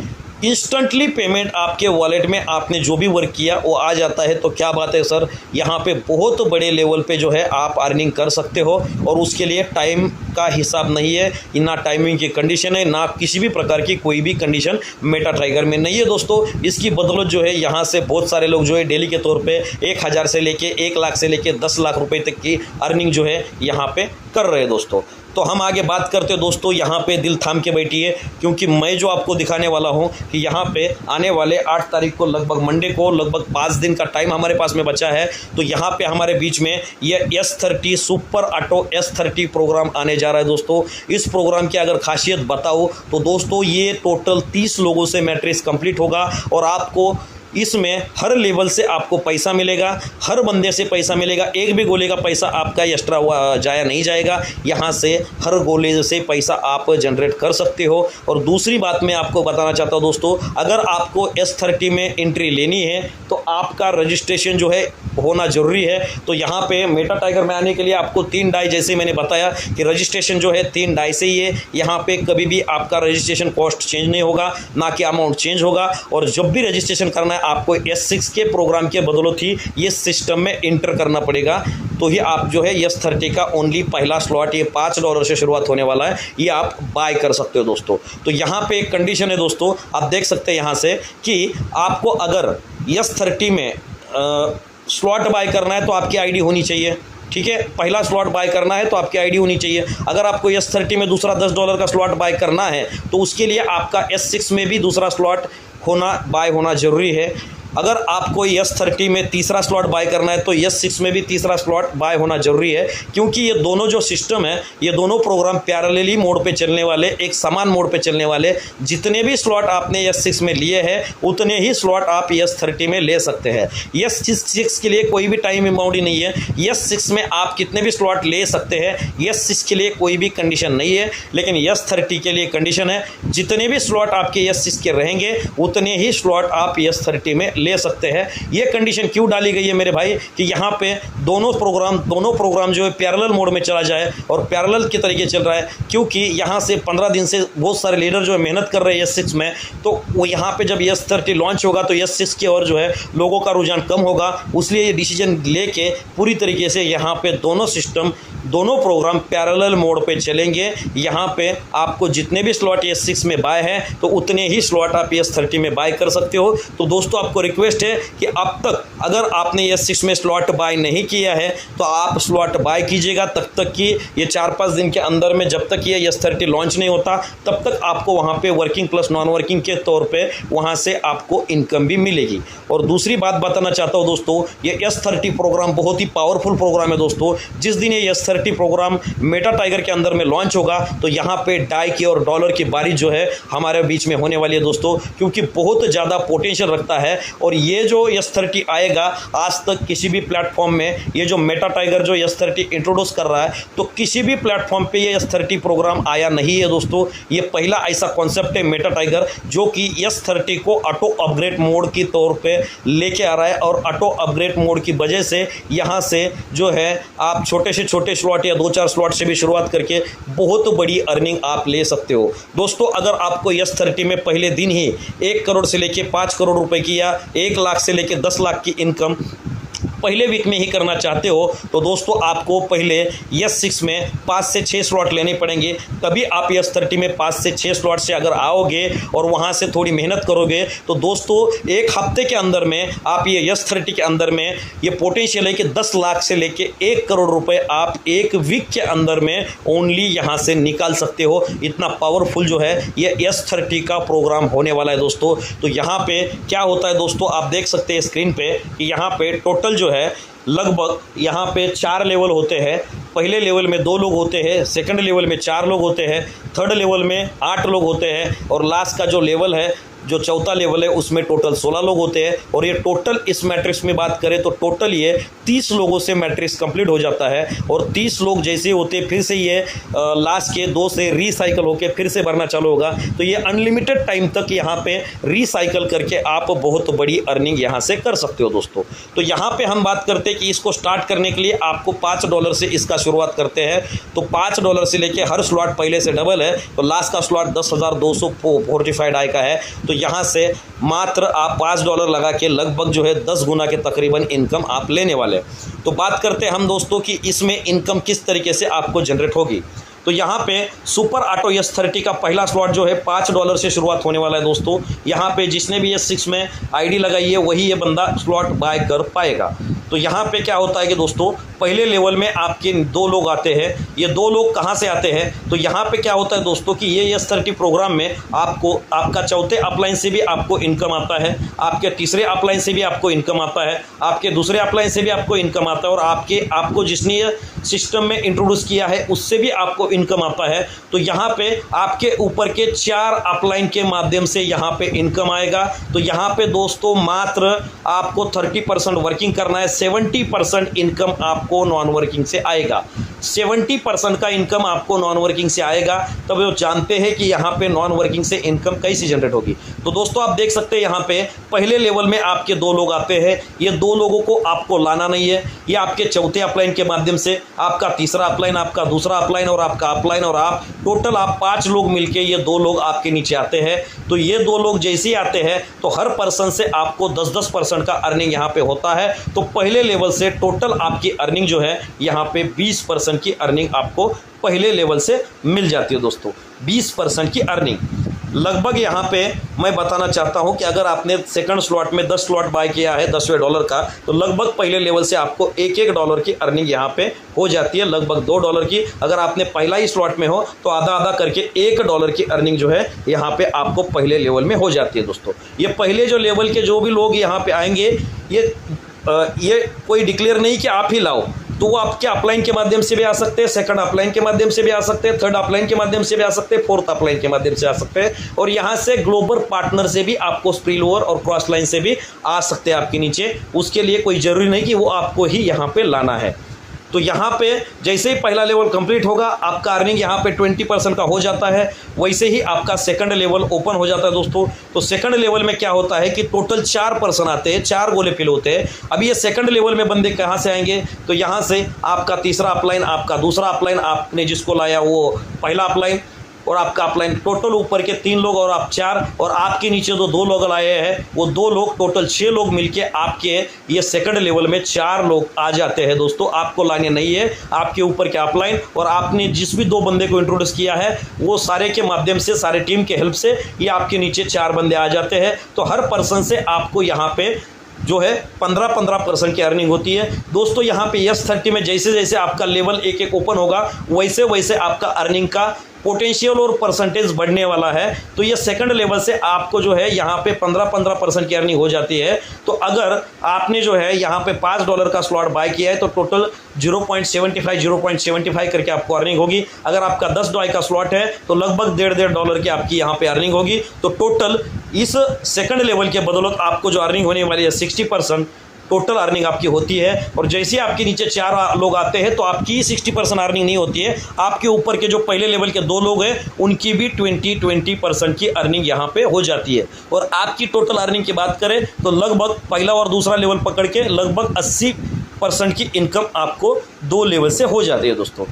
इंस्टेंटली पेमेंट आपके वॉलेट में आपने जो भी वर्क किया वो आ जाता है। तो क्या बात है सर, यहाँ पे बहुत बड़े लेवल पे जो है आप अर्निंग कर सकते हो। और उसके लिए टाइम का हिसाब नहीं है, ना टाइमिंग की कंडीशन है, ना किसी भी प्रकार की कोई भी कंडीशन मेटा टाइगर में नहीं है दोस्तों। इसकी बदौलत जो है यहाँ से बहुत सारे लोग जो है डेली के तौर पे 1000 से लेके 1 लाख से लेके 10 लाख रुपए तक की अर्निंग जो है यहाँ पे कर रहे हैं दोस्तों। तो हम आगे बात करते हैं दोस्तों। यहाँ पे दिल थाम के बैठिए, क्योंकि मैं जो आपको दिखाने वाला हूँ कि यहाँ पे आने वाले 8 तारीख को लगभग मंडे को लगभग 5 दिन का टाइम हमारे पास में बचा है। तो यहाँ पे हमारे बीच में ये S30 super auto S30 programme आने जा रहा है दोस्तों। इस प्रोग्राम की अगर खासियत बताओ तो दोस्तों ये टोटल 30 लोगों से मैट्रिक्स कंप्लीट होगा। और आपको इसमें हर लेवल से आपको पैसा मिलेगा, हर बंदे से पैसा मिलेगा। एक भी गोले का पैसा आपका एक्स्ट्रा जाया नहीं जाएगा। यहाँ से हर गोले से पैसा आप जनरेट कर सकते हो। और दूसरी बात मैं आपको बताना चाहता हूँ दोस्तों, अगर आपको S30 में एंट्री लेनी है तो आपका रजिस्ट्रेशन जो है होना ज़रूरी है। तो यहाँ पे मेटा टाइगर में आने के लिए आपको 3 डाई, जैसे मैंने बताया कि रजिस्ट्रेशन जो है 3 डाई से ही है। यहाँ पे कभी भी आपका रजिस्ट्रेशन कॉस्ट चेंज नहीं होगा, ना कि अमाउंट चेंज होगा। और जब भी रजिस्ट्रेशन करना है आपको S6 के प्रोग्राम के बदौलत ही ये सिस्टम में इंटर करना पड़ेगा। तो ही आप जो है S30 का ओनली पहला स्लॉट, ये $5 से शुरुआत होने वाला है, ये आप बाय कर सकते हो दोस्तों। तो यहाँ पे एक कंडीशन है दोस्तों, आप देख सकते हैं यहाँ से कि आपको अगर S30 में स्लॉट बाय करना है तो आपकी आईडी होनी चाहिए। ठीक है, पहला स्लॉट बाय करना है तो आपकी आईडी होनी चाहिए। अगर आपको S30 में दूसरा $10 का स्लॉट बाय करना है तो उसके लिए आपका S6 में भी दूसरा स्लॉट बाय होना ज़रूरी है। अगर आपको S30 में तीसरा स्लॉट बाय करना है तो S6 में भी तीसरा स्लॉट बाय होना ज़रूरी है, क्योंकि ये दोनों जो सिस्टम है, ये दोनों प्रोग्राम पैरेलली मोड पे चलने वाले, एक समान मोड पे चलने वाले। जितने भी स्लॉट आपने S6 में लिए हैं उतने ही स्लॉट आप S30 में ले सकते हैं। S6 के लिए कोई भी टाइम बाउंड नहीं है। S6 में आप कितने भी स्लॉट ले सकते हैं, S6 के लिए कोई भी कंडीशन नहीं है। लेकिन S30 के लिए कंडीशन है, जितने भी स्लॉट आपके S6 के रहेंगे उतने ही स्लॉट आप S30 में ले सकते हैं। ये कंडीशन क्यों डाली गई है मेरे भाई, कि यहाँ पे दोनों प्रोग्राम जो है पैरेलल मोड में चला जाए। और पैरेलल के तरीके चल रहा है, क्योंकि यहाँ से 15 दिन से बहुत सारे लीडर जो है मेहनत कर रहे हैं S6 में। तो वो यहाँ पे जब S30 लॉन्च होगा तो S6 की ओर जो है लोगों का रुझान कम होगा। इसलिए ये डिसीजन लेके पूरी तरीके से यहाँ पे दोनों प्रोग्राम पैरेलल मोड पे चलेंगे। यहाँ पे आपको जितने भी स्लॉट S6 में बाय हैं तो उतने ही स्लॉट आप S30 में बाय कर सकते हो। तो दोस्तों आपको रिक्वेस्ट है कि अब तक अगर आपने S6 में स्लॉट बाय नहीं किया है तो आप स्लॉट बाय कीजिएगा, तब तक कि ये 4-5 दिन के अंदर में, जब तक ये S30 लॉन्च नहीं होता तब तक आपको वहाँ पे वर्किंग प्लस नॉन वर्किंग के तौर पे वहाँ से आपको इनकम भी मिलेगी। और दूसरी बात बताना चाहता हूँ दोस्तों, ये S30 प्रोग्राम बहुत ही पावरफुल प्रोग्राम है दोस्तों। जिस दिन ये S30 प्रोग्राम मेटा टाइगर के अंदर में लॉन्च होगा तो यहाँ पे डाई की और डॉलर की बारिश जो है हमारे बीच में होने वाली है दोस्तों, क्योंकि बहुत ज़्यादा पोटेंशियल रखता है। और ये जो S30 आएगा, आज तक किसी भी प्लेटफॉर्म में ये जो मेटा टाइगर जो S30 इंट्रोड्यूस कर रहा है, तो किसी भी प्लेटफॉर्म पे ये S30 प्रोग्राम आया नहीं है दोस्तों। ये पहला ऐसा कॉन्सेप्ट है मेटा टाइगर जो कि S30 को ऑटो अपग्रेड मोड की तौर पे लेके आ रहा है। और ऑटो अपग्रेड मोड की वजह से यहाँ से जो है आप छोटे से छोटे स्लॉट स्लॉट या 2-4 स्लॉट से भी शुरुआत करके बहुत बड़ी अर्निंग आप ले सकते हो। दोस्तों अगर आपको S30 में पहले दिन ही 1 करोड़ से लेके 5 करोड़ रुपए की या 1 लाख से लेके 10 लाख की इनकम पहले वीक में ही करना चाहते हो तो दोस्तों आपको पहले S6 में 5 से 6 स्लॉट लेने पड़ेंगे। तभी आप S30 में 5 से 6 स्लॉट से अगर आओगे और वहां से थोड़ी मेहनत करोगे तो दोस्तों एक हफ्ते के अंदर में आप ये S30 के अंदर में ये पोटेंशियल है कि 10 लाख से लेके 1 करोड़ रुपए आप एक वीक के अंदर में ओनली यहां से निकाल सकते हो। इतना पावरफुल जो है ये S30 का प्रोग्राम होने वाला है दोस्तों। तो यहाँ पे क्या होता है दोस्तों, आप देख सकते हैं स्क्रीन पे कि यहाँ पे टोटल जो है लगभग यहाँ पे 4 लेवल होते हैं। पहले लेवल में 2 लोग होते हैं, सेकंड लेवल में 4 लोग होते हैं, थर्ड लेवल में 8 लोग होते हैं और लास्ट का जो लेवल है, जो चौथा लेवल है, उसमें टोटल 16 लोग होते हैं। और ये टोटल इस मैट्रिक्स में बात करें तो टोटल ये 30 लोगों से मैट्रिक्स कंप्लीट हो जाता है। और 30 लोग जैसे होते फिर से ये लास्ट के 2 से रिसाइकल होकर फिर से भरना चालू होगा। तो ये अनलिमिटेड टाइम तक यहाँ पे रिसाइकल करके आप बहुत बड़ी अर्निंग यहाँ से कर सकते हो दोस्तों। तो यहाँ पे हम बात करते हैं कि इसको स्टार्ट करने के लिए आपको $5 से इसका शुरुआत करते हैं। तो $5 से लेके हर स्लॉट पहले से डबल है, तो लास्ट का स्लॉट 10,245 आय का है। तो यहाँ से मात्र आप $5 लगा के लगभग जो है 10 गुना के तकरीबन इनकम आप लेने वाले। तो बात करते हैं हम दोस्तों कि इसमें इनकम किस तरीके से आपको जनरेट होगी। तो यहाँ पे सुपर ऑटो S30 का पहला स्लॉट जो है $5 से शुरुआत होने वाला है दोस्तों। यहाँ पे जिसने भी S6 में आईडी लगाई है वही ये बंदा स्लॉट बाय कर पाएगा। तो यहाँ पे क्या होता है कि दोस्तों पहले लेवल में आपके 2 लोग आते हैं। ये 2 लोग कहाँ से आते हैं, तो यहाँ पे क्या होता है दोस्तों कि ये S30 प्रोग्राम में आपको आपका चौथे अपलाइन से भी आपको इनकम आता है, आपके तीसरे अपलाइन से भी आपको इनकम आता है, आपके दूसरे अपलाइन से भी आपको इनकम आता है और आपको जिसने ये सिस्टम में इंट्रोड्यूस किया है उससे भी आपको इनकम आता है। तो यहाँ पे आपके ऊपर के 4 अपलाइन के माध्यम से यहाँ पे इनकम आएगा। तो यहाँ पे दोस्तों मात्र आपको 30% वर्किंग करना है, 70% इनकम आपको नॉन वर्किंग से आएगा। 70% का इनकम आपको नॉन वर्किंग से आएगा। तब वो जानते हैं कि यहाँ पे नॉन वर्किंग से इनकम कैसे जनरेट होगी। तो दोस्तों आप देख सकते हैं यहाँ पे पहले लेवल में आपके 2 लोग आते हैं। ये 2 लोगों को आपको लाना नहीं है, ये आपके चौथे अपलाइन के माध्यम से आपका तीसरा अपलाइन, आपका दूसरा अपलाइन और आपका अपलाइन और आप टोटल आप 5 लोग मिलके ये 2 लोग आपके नीचे आते हैं। तो ये 2 लोग जैसे ही आते हैं तो हर पर्सन से आपको 10-10% का अर्निंग यहाँ पे होता है। तो पहले लेवल से टोटल आपकी अर्निंग जो है यहाँ पे 20% की अर्निंग आपको पहले लेवल से मिल जाती है दोस्तों। 20% की अर्निंग लगभग यहाँ पे मैं बताना चाहता हूँ कि अगर आपने सेकंड स्लॉट में 10 स्लॉट बाय किया है $10वें का, तो लगभग पहले लेवल से आपको $1 की अर्निंग यहाँ पे हो जाती है, लगभग $2 की। अगर आपने पहला ही स्लॉट में हो तो आधा आधा करके $1 की अर्निंग जो है यहाँ पे आपको पहले लेवल में हो जाती है दोस्तों। ये पहले जो लेवल के जो भी लोग यहाँ पे आएंगे ये कोई डिक्लेयर नहीं कि आप ही लाओ, तो वो आपके अपलाइन के माध्यम से भी आ सकते हैं, सेकंड अपलाइन के माध्यम से भी आ सकते हैं, थर्ड अपलाइन के माध्यम से भी आ सकते हैं, फोर्थ अपलाइन के माध्यम से आ सकते हैं और यहाँ से ग्लोबल पार्टनर से भी आपको स्प्रिल ओवर और क्रॉस लाइन से भी आ सकते हैं आपके नीचे। उसके लिए कोई जरूरी नहीं कि वो आपको ही यहाँ पे लाना है। तो यहाँ पे जैसे ही पहला लेवल कंप्लीट होगा आपका अर्निंग यहाँ पे 20% का हो जाता है, वैसे ही आपका सेकंड लेवल ओपन हो जाता है दोस्तों। तो सेकंड लेवल में क्या होता है कि टोटल 4 पर्सन आते हैं, 4 गोले फिल होते हैं। अभी ये सेकंड लेवल में बंदे कहाँ से आएंगे, तो यहाँ से आपका तीसरा अपलाइन, आपका दूसरा अपलाइन, आपने जिसको लाया वो पहला अपलाइन और आपका अपलाइन, टोटल ऊपर के 3 लोग और आप 4 और आपके नीचे जो 2 लोग आए हैं वो 2 लोग, टोटल 6 लोग मिलके आपके ये सेकंड लेवल में 4 लोग आ जाते हैं दोस्तों। आपको लाने नहीं है, आपके ऊपर के अपलाइन और आपने जिस भी 2 बंदे को इंट्रोड्यूस किया है वो सारे के माध्यम से, सारे टीम के हेल्प से ये आपके नीचे 4 बंदे आ जाते हैं। तो हर पर्सन से आपको यहाँ पे जो है 15% की अर्निंग होती है दोस्तों। यहाँ पे S30 में जैसे जैसे आपका लेवल एक ओपन होगा वैसे वैसे आपका अर्निंग का पोटेंशियल और परसेंटेज बढ़ने वाला है। तो ये सेकंड लेवल से आपको जो है यहाँ पे 15% की अर्निंग हो जाती है। तो अगर आपने जो है यहाँ पे $5 का स्लॉट बाय किया है तो टोटल 0.75 करके आपको अर्निंग होगी। अगर आपका $10 का स्लॉट है तो लगभग $1.5 की आपकी यहाँ पे अर्निंग होगी। तो टोटल इस सेकंड लेवल के बदौलत आपको जो अर्निंग होने वाली है 60% टोटल अर्निंग आपकी होती है। और जैसे आपके नीचे 4 लोग आते हैं तो आपकी 60% अर्निंग नहीं होती है, आपके ऊपर के जो पहले लेवल के 2 लोग हैं उनकी भी 20% की अर्निंग यहाँ पे हो जाती है। और आपकी टोटल अर्निंग की बात करें तो लगभग पहला और दूसरा लेवल पकड़ के लगभग % की इनकम आपको 2 लेवल से हो जाती है दोस्तों।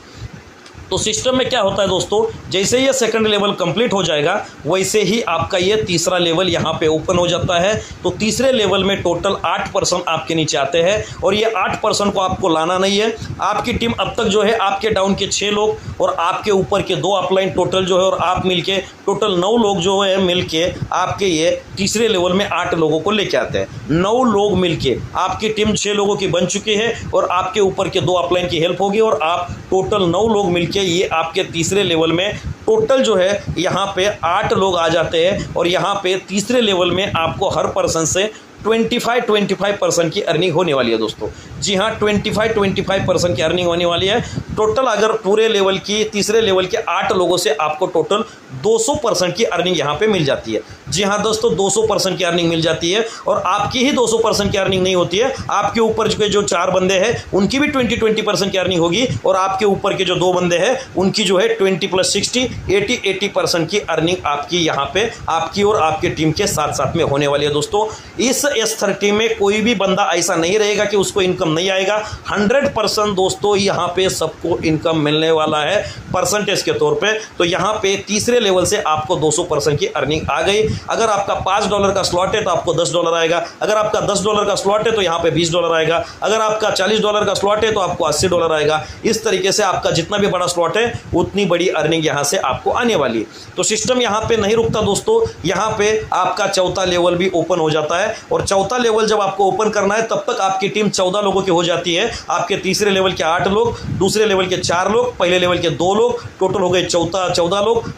तो सिस्टम में क्या होता है दोस्तों, जैसे ये सेकंड लेवल कंप्लीट हो जाएगा वैसे ही आपका ये तीसरा लेवल यहाँ पे ओपन हो जाता है। तो तीसरे लेवल में टोटल 8% आपके नीचे आते हैं और ये 8% को आपको लाना नहीं है। आपकी टीम अब तक जो है आपके डाउन के 6 लोग और आपके ऊपर के 2 अपलाइन टोटल जो है और आप मिलके टोटल 9 लोग जो है मिलके आपके ये तीसरे लेवल में 8 लोगों को लेके आते हैं। 9 लोग मिलके आपकी टीम 6 लोगों की बन चुकी है और आपके ऊपर के 2 अपलाइन की हेल्प होगी और आप टोटल 9 लोग मिलके ये आपके तीसरे लेवल में टोटल जो है यहाँ पे 8 लोग आ जाते हैं और यहाँ पे तीसरे लेवल में आपको हर पर्सन से 25% की अर्निंग होने वाली है दोस्तों। जी हाँ, 25% की अर्निंग होने वाली है। टोटल अगर पूरे लेवल की तीसरे लेवल के 8 लोगों से आपको टोटल 200% की अर्निंग यहाँ पे मिल जाती है। जी हाँ दोस्तों, 200% की अर्निंग मिल जाती है और आपकी ही 200% की अर्निंग नहीं होती है, आपके ऊपर के जो 4 बंदे हैं उनकी भी 20% की अर्निंग होगी और आपके ऊपर के जो 2 बंदे हैं उनकी जो है 20 + 60 80% की अर्निंग आपकी यहाँ पे आपकी और आपके टीम के साथ साथ में होने वाली है दोस्तों। इस S30 में कोई भी बंदा ऐसा नहीं रहेगा कि उसको इनकम नहीं आएगा। 100% दोस्तों यहाँ पे सबको इनकम मिलने वाला है परसेंटेज के तौर पे। तो यहाँ पे तीसरे लेवल से आपको 200% की अर्निंग आ गई। अगर आपका $5 का स्लॉट है तो आपको $10 आएगा। अगर आपका $10 का स्लॉट है तो यहाँ पे $20 आएगा। अगर आपका $40 का स्लॉट है तो आपको $80 आएगा। इस तरीके से आपका जितना भी बड़ा स्लॉट है उतनी बड़ी अर्निंग यहाँ से आपको आने वाली है। तो सिस्टम यहाँ पे नहीं रुकता दोस्तों, यहाँ पे आपका चौथा लेवल भी ओपन हो जाता है और चौथा लेवल जब आपको ओपन करना है तब तक आपकी टीम 14 लोगों की हो जाती है। आपके तीसरे लेवल के 8 लोग, दूसरे लेवल के 4 लोग, पहले लेवल के 2 लोग, टोटल हो गए 14 लोग।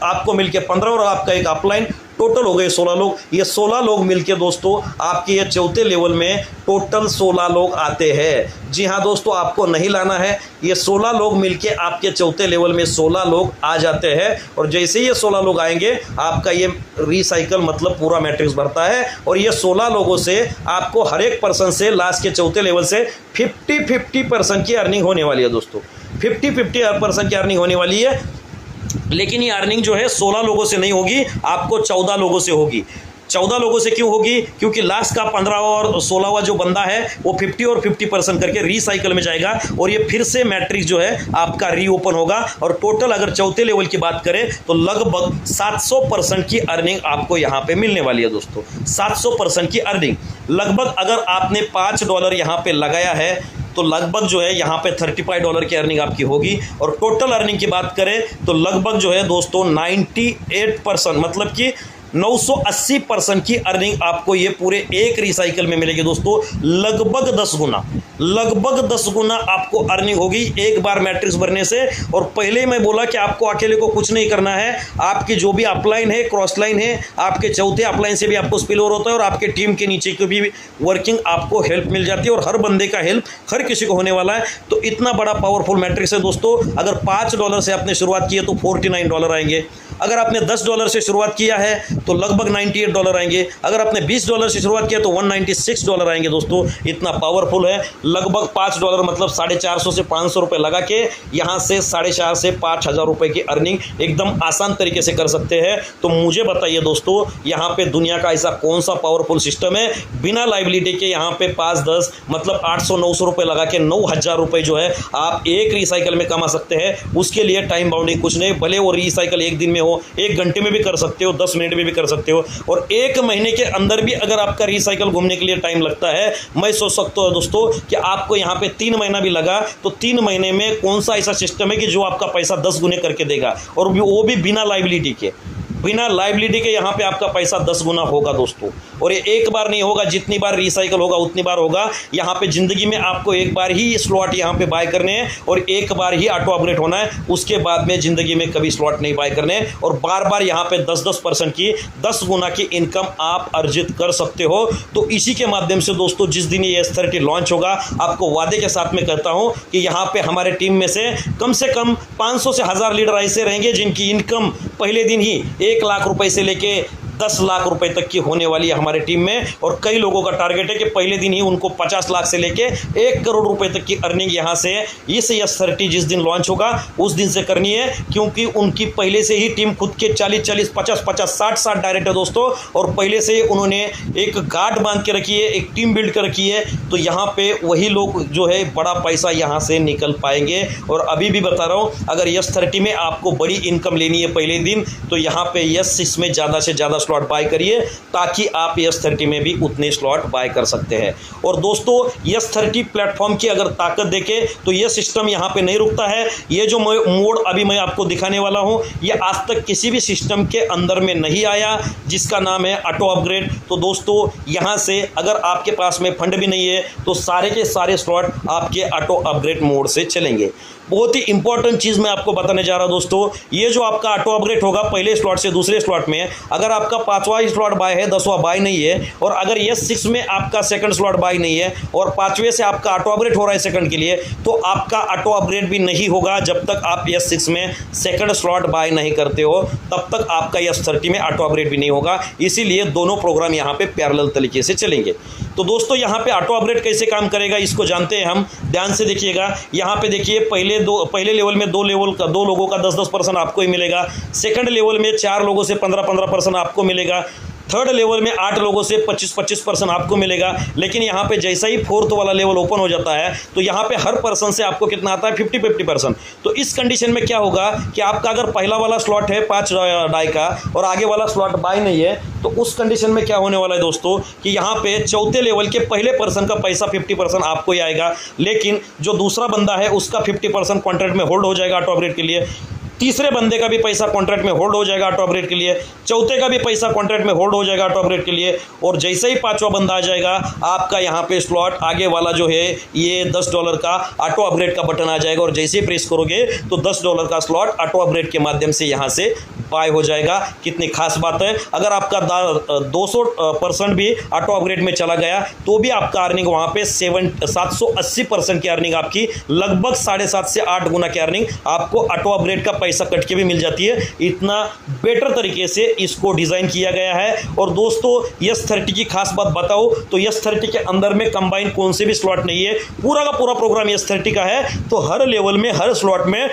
आपको मिलके 15 और आपका एक अपलाइन, टोटल हो गए 16 लोग। ये 16 लोग मिलके दोस्तों आपके ये चौथे लेवल में टोटल 16 लोग आते हैं। जी हाँ दोस्तों, आपको नहीं लाना है, ये 16 लोग मिलके आपके चौथे लेवल में 16 लोग आ जाते हैं और जैसे ये 16 लोग आएंगे आपका ये रिसाइकल मतलब पूरा मैट्रिक्स भरता है और ये 16 लोगों से आपको हर एक पर्सन से लास्ट के चौथे लेवल से 50% की अर्निंग होने वाली है दोस्तों। 50% की अर्निंग होने वाली है, लेकिन ये अर्निंग जो है 16 लोगों से नहीं होगी, आपको 14 लोगों से होगी। 14 लोगों से क्यों होगी? क्योंकि लास्ट का 15 और 16वां जो बंदा है वो 50 और 50% करके रिसाइकल में जाएगा और ये फिर से मैट्रिक्स जो है आपका रीओपन होगा और टोटल अगर चौथे लेवल की बात करें तो लगभग 700% की अर्निंग आपको यहाँ पे मिलने वाली है दोस्तों। 700% की अर्निंग लगभग अगर आपने $5 यहाँ पे लगाया है तो लगभग जो है यहाँ पे $35 की अर्निंग आपकी होगी और टोटल अर्निंग की बात करें तो लगभग जो है दोस्तों 98% मतलब कि 980% की अर्निंग आपको ये पूरे एक रिसाइकल में मिलेगी दोस्तों। लगभग 10 गुना आपको अर्निंग होगी एक बार मैट्रिक्स भरने से। और पहले ही मैं बोला कि आपको अकेले को कुछ नहीं करना है, आपकी जो भी अपलाइन है, क्रॉस लाइन है, आपके चौथे अपलाइन से भी आपको स्पिल ओवर होता है और आपके टीम के नीचे की भी वर्किंग आपको हेल्प मिल जाती है और हर बंदे का हेल्प हर किसी को होने वाला है। तो इतना बड़ा पावरफुल मैट्रिक्स है दोस्तों। अगर $5 से आपने शुरुआत की है तो $49 आएंगे। अगर आपने $10 से शुरुआत किया है तो लगभग $98 आएंगे। अगर आपने $20 से शुरुआत किया तो $196 आएंगे दोस्तों। इतना पावरफुल है। लगभग $5 मतलब 450 से 500 रुपये लगा के यहाँ से 4,500 से 5,000 रुपये की अर्निंग एकदम आसान तरीके से कर सकते हैं। तो मुझे बताइए दोस्तों, यहाँ पे दुनिया का ऐसा कौन सा पावरफुल सिस्टम है बिना लाइबिलिटी के यहाँ पे 5-10 मतलब 800-900 रुपये लगा के 9,000 रुपये जो है आप एक रिसाइकल में कमा सकते हैं। उसके लिए टाइम बाउंडिंग कुछ नहीं, भले वो रिसाइकल एक दिन में हो, 1 घंटे में भी कर सकते हो, 10 मिनट में भी कर सकते हो और 1 महीने के अंदर भी अगर आपका रिसाइकल घूमने के लिए टाइम लगता है, मैं सोच सकता हूँ दोस्तों कि आपको यहाँ पे 3 महीना भी लगा तो 3 महीने में कौन सा ऐसा सिस्टम है कि जो आपका पैसा 10 गुने करके देगा और वो भी बिना लाइबिलिटी के। बिना लाइबिलिटी के यहाँ पे आपका पैसा 10 गुना होगा दोस्तों। और ये एक बार नहीं होगा, जितनी बार रिसाइकल होगा उतनी बार होगा। यहाँ पे ज़िंदगी में आपको एक बार ही स्लॉट यहाँ पे बाय करने हैं और एक बार ही ऑटो अपग्रेड होना है। उसके बाद में ज़िंदगी में कभी स्लॉट नहीं बाय करने हैं और बार बार यहाँ पे 10% की 10 गुना की इनकम आप अर्जित कर सकते हो। तो इसी के माध्यम से दोस्तों जिस दिन ये S30 लॉन्च होगा, आपको वादे के साथ में कहता हूँ कि यहाँ पे हमारे टीम में से कम 500 से 1000 लीडर ऐसे रहेंगे जिनकी इनकम पहले दिन ही 1 लाख रुपए से लेके 10 लाख रुपए तक की होने वाली है हमारे टीम में। और कई लोगों का टारगेट है कि पहले दिन ही उनको 50 लाख से लेके 1 करोड़ रुपए तक की अर्निंग यहां से इस S30 जिस दिन लॉन्च होगा उस दिन से करनी है, क्योंकि उनकी पहले से ही टीम खुद के 40-40, 50-50, 60-60 डायरेक्टर दोस्तों, और पहले से उन्होंने एक गार्ड बांध के रखी है, एक टीम बिल्ड कर रखी है। तो यहाँ पे वही लोग जो है बड़ा पैसा यहाँ से निकल पाएंगे। और अभी भी बता रहा हूँ, अगर S30 में आपको बड़ी इनकम लेनी है पहले दिन, तो यहाँ पे S6 में ज़्यादा से ज़्यादा स्लॉट बाय करिए, ताकि आप S30 में भी उतने स्लॉट बाय कर सकते हैं। और दोस्तों S30 प्लेटफॉर्म की अगर ताकत देखें तो ये सिस्टम यहाँ पे नहीं रुकता है। ये जो मोड अभी मैं आपको दिखाने वाला हूँ, ये आज तक किसी भी सिस्टम के अंदर में नहीं आया, जिसका नाम है ऑटो अपग्रेड। तो दोस्तों यहाँ से अगर आपके पास में फंड भी नहीं है तो सारे के सारे स्लॉट आपके ऑटो अपग्रेड मोड से चलेंगे। बहुत ही इंपॉर्टेंट चीज़ मैं आपको बताने जा रहा हूं दोस्तों, ये जो आपका ऑटो अपग्रेड होगा पहले स्लॉट से दूसरे स्लॉट में, अगर आपका 5वां स्लॉट बाय है, 10वां बाय नहीं है, और अगर S6 में आपका सेकंड स्लॉट बाय नहीं है और 5वें से आपका ऑटो अपग्रेड हो रहा है सेकंड के लिए, तो आपका ऑटो अपग्रेड भी नहीं होगा जब तक आप S6 में सेकंड स्लॉट बाय नहीं करते हो, तब तक आपका S30 में ऑटो अपग्रेड भी नहीं होगा। इसीलिए दोनों प्रोग्राम यहाँ पे पैरेलल तरीके से चलेंगे। तो दोस्तों यहाँ पे ऑटो अपग्रेड कैसे काम करेगा इसको जानते हैं हम, ध्यान से देखिएगा। यहाँ पे देखिए पहले लेवल में 2 लोगों का 10-10% आपको ही मिलेगा। सेकंड लेवल में 4 लोगों से 15-15% आपको मिलेगा। थर्ड लेवल में 8 लोगों से 25-25% आपको मिलेगा। लेकिन यहाँ पे जैसा ही 4th वाला लेवल ओपन हो जाता है तो यहाँ पे हर पर्सन से आपको कितना आता है, 50-50%। तो इस कंडीशन में क्या होगा कि आपका अगर पहला वाला स्लॉट है 5 डाई का और आगे वाला स्लॉट बाय नहीं है, तो उस कंडीशन में क्या होने वाला है दोस्तों कि यहाँ पे 4थे लेवल के पहले पर्सन का पैसा 50% आपको ही आएगा, लेकिन जो दूसरा बंदा है उसका 50% कॉन्ट्रैक्ट में होल्ड हो जाएगा ऑटो अपग्रेड के लिए। तीसरे बंदे का भी पैसा कॉन्ट्रैक्ट में होल्ड हो जाएगा ऑटो अपग्रेड के लिए। चौथे का भी पैसा कॉन्ट्रैक्ट में होल्ड हो जाएगा ऑटो अपग्रेड के लिए। और जैसे ही 5वां बंदा आ जाएगा, आपका यहाँ पे स्लॉट आगे वाला जो है ये $10 का ऑटो अपग्रेड का बटन आ जाएगा, और जैसे ही प्रेस करोगे तो $10 का स्लॉट ऑटो अपग्रेड के माध्यम से यहाँ से बाय हो जाएगा। कितनी खास बात है, अगर आपका 200% भी ऑटो अपग्रेड में चला गया तो भी आपका अर्निंग वहाँ पे 780% की अर्निंग, आपकी लगभग 7.5 से 8 गुना की अर्निंग आपको ऑटो अपग्रेड का पैसा कट के भी मिल जाती है। इतना बेटर तरीके से इसको डिजाइन किया गया है। और दोस्तों S30 की खास बात बताओ तो S30 के अंदर में कंबाइन कौन से भी स्लॉट नहीं है, पूरा का पूरा प्रोग्राम S30 का है। तो हर लेवल में हर स्लॉट में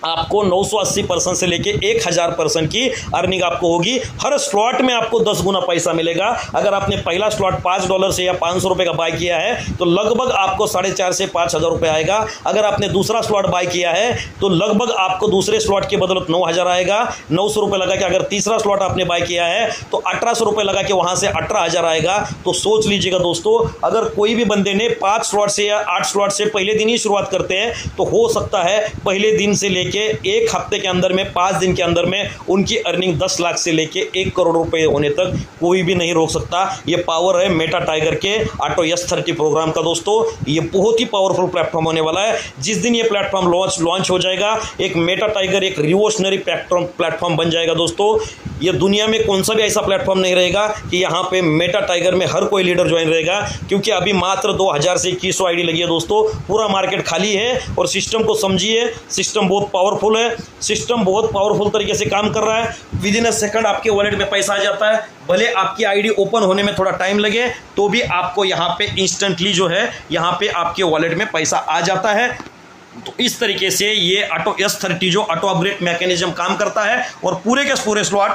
आपको 980% से लेके 1000% की अर्निंग आपको होगी। हर स्लॉट में आपको 10 गुना पैसा मिलेगा। अगर आपने पहला स्लॉट $5 से या ₹500 का बाय किया है तो लगभग आपको 4,500 से 5,000 रुपये आएगा। अगर आपने दूसरा स्लॉट बाय किया है तो लगभग आपको दूसरे स्लॉट के बदौलत 9,000 आएगा। 900 रुपये लगा के अगर तीसरा स्लॉट आपने बाय किया है तो 1,800 रुपये लगा के वहाँ से 18,000 आएगा। तो सोच लीजिएगा दोस्तों, अगर कोई भी बंदे ने 5 स्लॉट से या 8 स्लॉट से पहले दिन ही शुरुआत करते हैं तो हो सकता है पहले दिन से लेके एक हफ्ते के अंदर में 5 दिन के अंदर में उनकी अर्निंग 10 लाख से लेके 1 करोड़ रुपए होने तक कोई भी नहीं रोक सकता। ये पावर है मेटा टाइगर के ऑटो S30 प्रोग्राम का दोस्तों। ये बहुत ही पावरफुल प्लेटफॉर्म होने वाला है। जिस दिन ये प्लेटफॉर्म लॉन्च हो जाएगा, एक मेटा टाइगर एक रिवोल्यूशनरी प्लेटफॉर्म बन जाएगा दोस्तों। ये दुनिया में कौन सा भी ऐसा प्लेटफॉर्म नहीं रहेगा कि यहाँ पे मेटा टाइगर में हर कोई लीडर ज्वाइन रहेगा, क्योंकि अभी मात्र 2000 से 2100 आईडी लगी है दोस्तों। पूरा मार्केट खाली है और सिस्टम को समझिए, सिस्टम बहुत पावरफुल है। सिस्टम बहुत पावरफुल तरीके से काम कर रहा है। विद इन अ सेकंड आपके वॉलेट में पैसा आ जाता है। भले आपकी आईडी ओपन होने में थोड़ा टाइम लगे तो भी आपको यहाँ पे इंस्टेंटली जो है यहाँ पे आपके वॉलेट में पैसा आ जाता है। तो इस तरीके से ये ऑटो S30 जो ऑटो अपग्रेड मैकेनिज्म काम करता है और पूरे के पूरे स्लॉट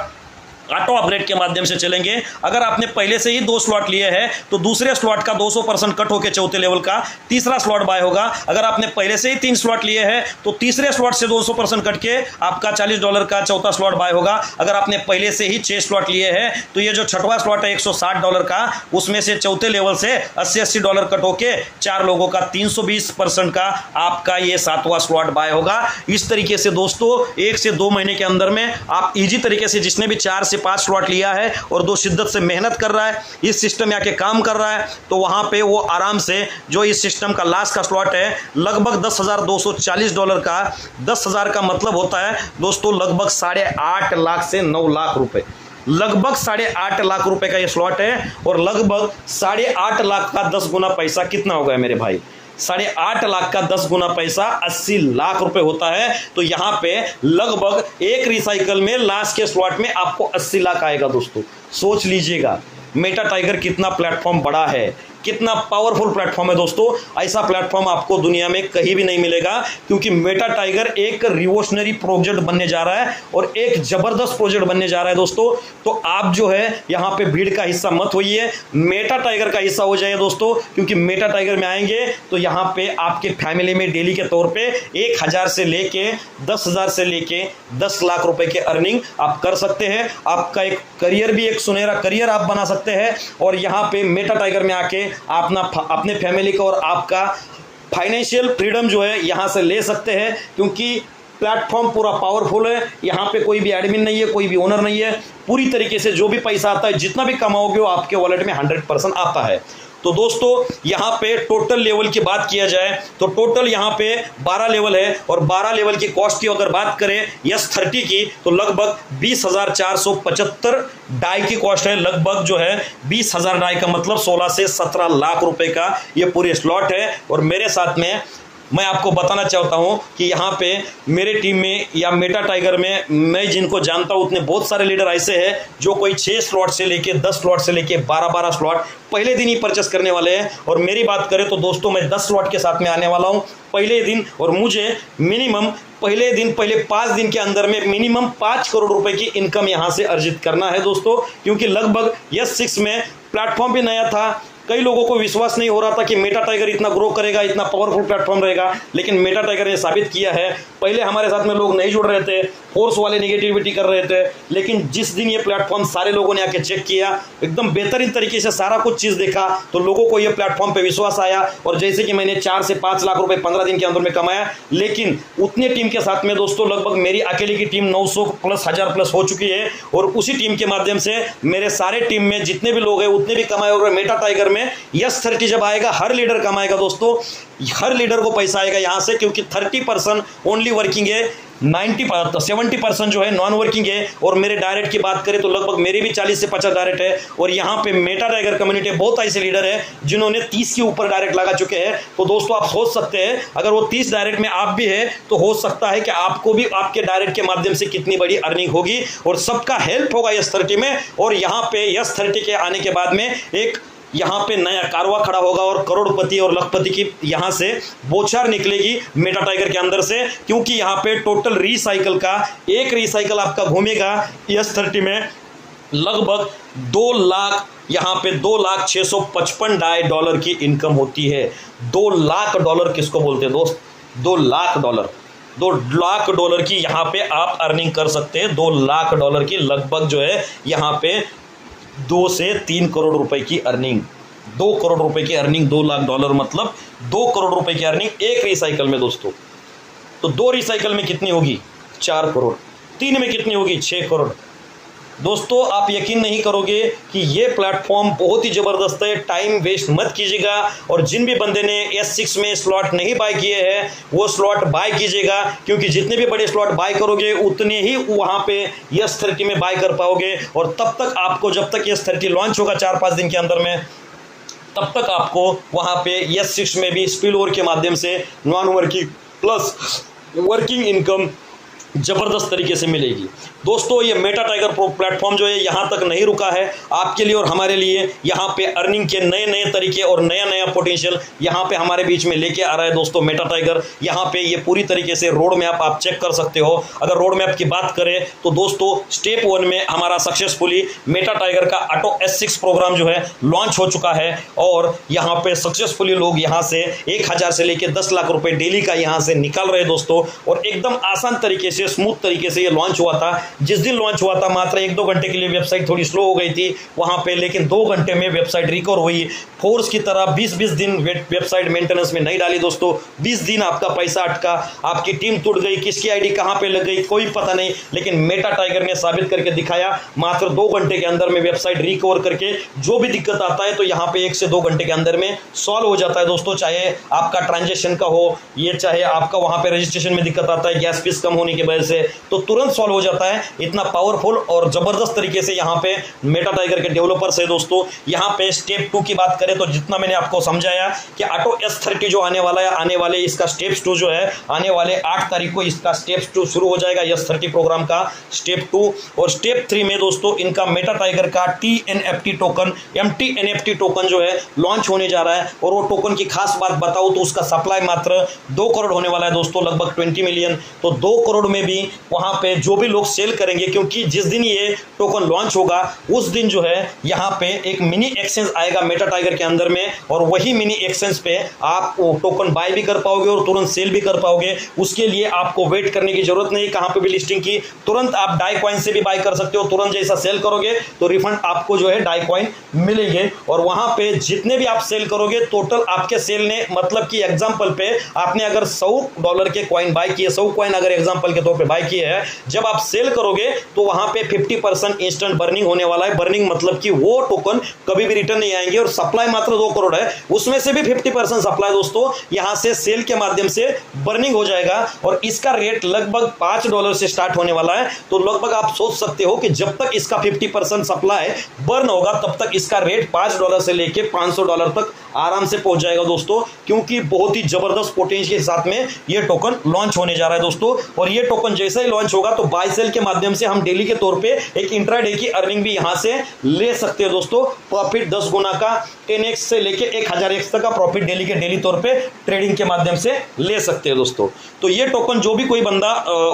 ऑटो अपग्रेड के माध्यम से चलेंगे। अगर आपने पहले से ही 2 स्लॉट लिए हैं तो दूसरे स्लॉट का 200% कट होकर चौथे लेवल का तीसरा स्लॉट बाय होगा। अगर आपने पहले से ही 3 स्लॉट लिए हैं तो तीसरे स्लॉट से 200% कट के आपका $40 का चौथा स्लॉट बाय होगा। अगर आपने पहले से ही 6 स्लॉट लिए हैं तो ये जो 6वां स्लॉट है $160 का, उसमें से चौथे लेवल से $80 कट होके 4 लोगों का 320% का आपका ये 7वां स्लॉट बाय होगा। इस तरीके से दोस्तों 1 से 2 महीने के अंदर में आप इजी तरीके से, जिसने भी 4 से 5 स्लॉट लिया है और 2 शिद्दत से मेहनत कर रहा है, इस सिस्टम में आके काम कर रहा है, तो वहां पे वो आराम से जो इस सिस्टम का लास्ट का स्लॉट है लगभग $10,240 का, 10,000 का मतलब होता है दोस्तों लगभग 8.5 लाख से 9 लाख रुपए, लगभग 8.5 लाख रुपए का ये स्लॉट है। और लगभग 8.5 लाख का 10 गुना पैसा कितना हो गया मेरे भाई, 8.5 लाख का 10 गुना पैसा 80 लाख रुपए होता है। तो यहां पे लगभग एक रिसाइकल में लास्ट के स्लॉट में आपको 80 लाख आएगा। दोस्तों सोच लीजिएगा मेटा टाइगर कितना प्लेटफॉर्म बड़ा है, कितना पावरफुल प्लेटफॉर्म है। दोस्तों ऐसा प्लेटफॉर्म आपको दुनिया में कहीं भी नहीं मिलेगा, क्योंकि मेटा टाइगर एक रिवोल्यूशनरी प्रोजेक्ट बनने जा रहा है और एक जबरदस्त प्रोजेक्ट बनने जा रहा है। दोस्तों तो आप जो है यहाँ पे भीड़ का हिस्सा मत होइए, मेटा टाइगर का हिस्सा हो जाइए दोस्तों, क्योंकि मेटा टाइगर में आएंगे तो यहाँ पे आपके फैमिली में डेली के तौर पे 1000 से लेके 10,000 से लेके 10 लाख रुपए के अर्निंग आप कर सकते हैं। आपका एक करियर भी, एक सुनहरा करियर आप बना सकते हैं। और यहाँ पे मेटा टाइगर में आके अपने फैमिली का और आपका फाइनेंशियल फ्रीडम जो है यहां से ले सकते हैं, क्योंकि प्लेटफॉर्म पूरा पावरफुल है। यहां पे कोई भी एडमिन नहीं है, कोई भी ओनर नहीं है। पूरी तरीके से जो भी पैसा आता है, जितना भी कमाओगे वो आपके वॉलेट में 100% आता है। तो दोस्तों यहाँ पे टोटल लेवल की बात किया जाए तो टोटल यहाँ पे 12 लेवल है, और 12 लेवल की कॉस्ट की अगर बात करें S30 की तो लगभग 20,475 डाई की कॉस्ट है। लगभग जो है 20,000 डाई का मतलब 16 से 17 लाख रुपए का ये पूरे स्लॉट है। और मेरे साथ में मैं आपको बताना चाहता हूं कि यहाँ पे मेरे टीम में या मेटा टाइगर में मैं जिनको जानता हूं उतने बहुत सारे लीडर ऐसे हैं जो कोई 6 स्लॉट से लेके 10 स्लॉट से लेके 12-12 स्लॉट पहले दिन ही परचेस करने वाले हैं। और मेरी बात करें तो दोस्तों मैं 10 स्लॉट के साथ में आने वाला हूं पहले दिन, और मुझे मिनिमम पहले 5 दिन के अंदर में मिनिमम 5 करोड़ रुपए की इनकम यहां से अर्जित करना है दोस्तों, क्योंकि लगभग S6 में प्लेटफॉर्म भी नया था। कई लोगों को विश्वास नहीं हो रहा था कि मेटा टाइगर इतना ग्रो करेगा, इतना पावरफुल प्लेटफॉर्म रहेगा, लेकिन मेटा टाइगर ने साबित किया है। पहले हमारे साथ में लोग नहीं जुड़ रहे थे, फोर्स वाले नेगेटिविटी कर रहे थे, लेकिन जिस दिन ये प्लेटफॉर्म सारे लोगों ने आके चेक किया, एकदम बेहतरीन तरीके से सारा कुछ चीज़ देखा, तो लोगों को ये प्लेटफॉर्म पे विश्वास आया। और जैसे कि मैंने 4 से 5 लाख रुपए 15 दिन के अंदर में कमाया, लेकिन उतने टीम के साथ में दोस्तों लगभग मेरी अकेले की टीम 900 प्लस 1000 प्लस हो चुकी है। और उसी टीम के माध्यम से मेरे सारे टीम में जितने भी लोग हैं उतने भी कमाए। और मेटा टाइगर में S30 जब आएगा हर लीडर कमाएगा दोस्तों, हर लीडर को पैसा आएगा यहां से, क्योंकि 30% ओनली वर्किंग है, 70% जो है नॉन वर्किंग है। और मेरे डायरेक्ट की बात करें तो लगभग मेरे भी 40 से 50 डायरेक्ट है। और यहाँ पे मेटा टाइगर कम्युनिटी बहुत ऐसे लीडर है जिन्होंने 30 के ऊपर डायरेक्ट लगा चुके हैं। तो दोस्तों आप सोच सकते हैं अगर वो 30 डायरेक्ट में आप भी है तो हो सकता है कि आपको भी आपके डायरेक्ट के माध्यम से कितनी बड़ी अर्निंग होगी, और सबका हेल्प होगा S30 में। और यहाँ पे S30 के आने के बाद में एक यहाँ पे नया कारवा खड़ा होगा और करोड़पति और लखपति की यहाँ से बौछार निकलेगी मेटा टाइगर के अंदर से, क्योंकि यहाँ पे टोटल रिसाइकल का एक रिसाइकल आपका घूमेगा S30 में लगभग 2 लाख, यहाँ पे 2,655 डॉलर की इनकम होती है। 2 लाख डॉलर किसको बोलते हैं दोस्त? 2 लाख डॉलर, 2 लाख डॉलर की यहाँ पे आप अर्निंग कर सकते हैं। 2 लाख डॉलर की लगभग जो है यहाँ पे 2 से 3 करोड़ रुपए की अर्निंग, 2 करोड़ रुपए की अर्निंग, 2 लाख डॉलर मतलब 2 करोड़ रुपए की अर्निंग एक रिसाइकल में दोस्तों। तो 2 रिसाइकल में कितनी होगी? 4 करोड़। 3 में कितनी होगी? 6 करोड़। दोस्तों आप यकीन नहीं करोगे कि ये प्लेटफॉर्म बहुत ही ज़बरदस्त है। टाइम वेस्ट मत कीजिएगा, और जिन भी बंदे ने S6 में स्लॉट नहीं बाय किए हैं वो स्लॉट बाय कीजिएगा, क्योंकि जितने भी बड़े स्लॉट बाय करोगे उतने ही वहाँ पे S30 में बाय कर पाओगे। और तब तक आपको, जब तक S30 लॉन्च होगा 4-5 दिन के अंदर में, तब तक आपको वहाँ पे S6 में भी स्पिल ओवर के माध्यम से non working plus working income जबरदस्त तरीके से मिलेगी। दोस्तों ये मेटा टाइगर प्रो प्लेटफॉर्म जो है यहाँ तक नहीं रुका है, आपके लिए और हमारे लिए यहाँ पे अर्निंग के नए नए तरीके और नया नया पोटेंशियल यहाँ पे हमारे बीच में लेके आ रहा है दोस्तों मेटा टाइगर। यहाँ पे ये पूरी तरीके से रोड मैप आप चेक कर सकते हो। अगर रोड मैप की बात करें तो दोस्तों स्टेप 1 में हमारा सक्सेसफुली मेटा टाइगर का ऑटो S6 प्रोग्राम जो है लॉन्च हो चुका है, और यहाँ पे सक्सेसफुली लोग यहाँ से 1000 से लेकर 10 लाख रुपए डेली का यहाँ से निकाल रहे हैं दोस्तों। और एकदम आसान तरीके से, स्मूथ तरीके से ये लॉन्च हुआ था। जिस दिन लॉन्च हुआ था मात्र 1-2 घंटे के लिए वेबसाइट थोड़ी स्लो हो गई थी वहां पे, लेकिन 2 घंटे में वेबसाइट रिकवर हुई। फोर्स की तरह 20-20 दिन वेबसाइट मेंटेनेंस में नहीं डाली दोस्तों। 20 दिन आपका पैसा अटका, आपकी टीम टूट गई, किसकी आईडी कहां पे लग गई कोई पता नहीं, लेकिन मेटा टाइगर ने साबित करके दिखाया। मात्र 2 घंटे के अंदर में वेबसाइट रिकवर करके जो भी दिक्कत आता है तो यहाँ पे 1 से 2 घंटे के अंदर में सॉल्व हो जाता है दोस्तों। चाहे आपका ट्रांजेक्शन का हो, ये चाहे आपका वहां पे रजिस्ट्रेशन में दिक्कत आता है, गैस फीस कम होने के वजह से, तो तुरंत सॉल्व हो जाता है। इतना पावरफुल और जबरदस्त तरीके से यहाँ पे मेटा टाइगर के डेवलपर्स है दोस्तों। यहाँ पे स्टेप 2 की बात करें तो जितना मैंने आपको समझाया कि ऑटो S30 जो आने वाला है, आने वाले इसका स्टेप्स 2 जो है आने वाले 8 तारीख को इसका स्टेप्स 2 शुरू हो जाएगा, S30 प्रोग्राम का स्टेप 2। और स्टेप 3 में दोस्तों इनका मेटा टाइगर का TNFT टोकन, MTNFT टोकन जो है लॉन्च होने जा रहा है। और वो टोकन की खास बात बताऊं तो उसका सप्लाई मात्र 2 करोड़ होने वाला है दोस्तों, लगभग 20 मिलियन। तो 2 करोड़ में भी वहां पे जो भी लोग सेल करेंगे, क्योंकि जिस दिन ये टोकन लॉन्च होगा उस दिन जो है यहाँ पे एक मिनी एक्सचेंज आएगा मेटा टाइगर के अंदर में, और वही मिनी एक्सचेंज पे आप टोकन बाय भी कर पाओगे और तुरंत सेल भी कर पाओगे। उसके लिए आपको वेट करने की जरूरत नहीं कहां पे भी लिस्टिंग की, तुरंत आप डाई कॉइन से भी बाय कर सकते हो। तुरंत जैसा सेल करोगे तो रिफंड आपको जो है डाई कॉइन मिलेंगे। और वहां पे जितने भी आप सेल करोगे टोटल आपके सेल ने, मतलब कि एग्जांपल पे आपने अगर $100 के कॉइन बाय किए, 100 कॉइन अगर एग्जांपल के तौर पे बाय किए हैं, जब आप सेल करोगे तो वहां पे 50% इंस्टेंट बर्निंग होने वाला है। बर्निंग मतलब कि वो टोकन कभी भी रिटर्न नहीं आएंगे। और सप्लाई मात्र 2 करोड़ है, उसमें से भी 50% सप्लाई दोस्तों यहां से सेल के माध्यम से बर्निंग हो जाएगा। और इसका रेट लगभग $5 से स्टार्ट होने वाला है। तो लगभग आप सोच सकते हो कि जब तक इसका 50% सप्लाई बर्न होगा तब तक इसका रेट $5 से लेके $500 तक आराम से पहुंच जाएगा दोस्तों, क्योंकि बहुत ही जबरदस्त पोटेंशियल के साथ में ये टोकन लॉन्च होने जा रहा है दोस्तों। और ये टोकन जैसे ही लॉन्च होगा तो बाय सेल के माध्यम से हम डेली के तौर पे एक इंट्राडे की अर्निंग भी यहां से ले सकते हैं दोस्तों। प्रॉफिट 10 गुना का, 10x से लेके 1000x तक का प्रॉफिट डेली के डेली तौर पे ट्रेडिंग के माध्यम से ले सकते हैं दोस्तों। तो ये टोकन जो भी कोई बंदा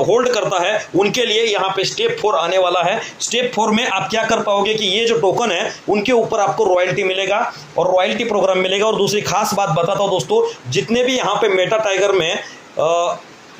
होल्ड करता है उनके लिए यहाँ पे स्टेप 4 आने वाला है। स्टेप 4 में आप क्या कर पाओगे कि ये जो टोकन है उनके ऊपर आपको रॉयल्टी मिलेगा और रॉयल्टी प्रोग्राम मिलेगा। और दूसरी खास बात बताता हूं दोस्तों, जितने भी यहाँ पे मेटा टाइगर में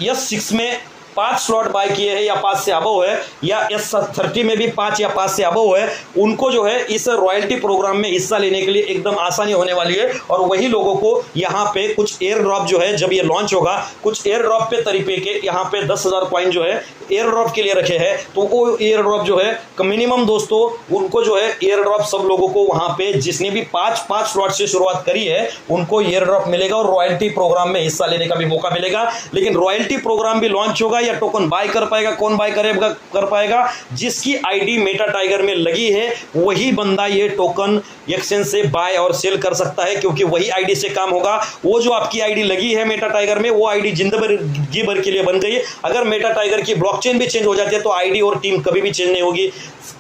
S6 में 5 स्लॉट बाय किए हैं या 5 से अबव है, या S30 में भी 5 या 5 से अबव है, उनको जो है इस रॉयल्टी प्रोग्राम में हिस्सा लेने के लिए एकदम आसानी होने वाली है। और वही लोगों को यहाँ पे कुछ एयर ड्रॉप जो है, जब ये लॉन्च होगा, कुछ एयर ड्रॉप पे तरीके के यहाँ पे 10,000 कॉइन जो है एयर ड्रॉप के लिए रखे हैं। तो वो एयर ड्रॉप जो है मिनिमम दोस्तों उनको जो है एयर ड्रॉप सब लोगों को वहां पे जिसने भी 5 स्लॉट से शुरुआत करी है उनको एयर ड्रॉप मिलेगा और रॉयल्टी प्रोग्राम में हिस्सा लेने का भी मौका मिलेगा। लेकिन रॉयल्टी प्रोग्राम भी लॉन्च होगा या टोकन बाय कर पाएगा, कौन बाय करेगा कर पाएगा, जिसकी आईडी मेटा टाइगर में लगी है वही बंदा ये टोकन एक्सचेंज से बाय और सेल कर सकता है, क्योंकि वही आईडी से काम होगा। वो जो आपकी आईडी लगी है मेटा टाइगर में वो आईडी जिंदगी भर के लिए बन गई। अगर मेटा टाइगर की ब्लॉकचेन भी चेंज हो जाती है तो आईडी और टीम कभी भी चेंज नहीं होगी।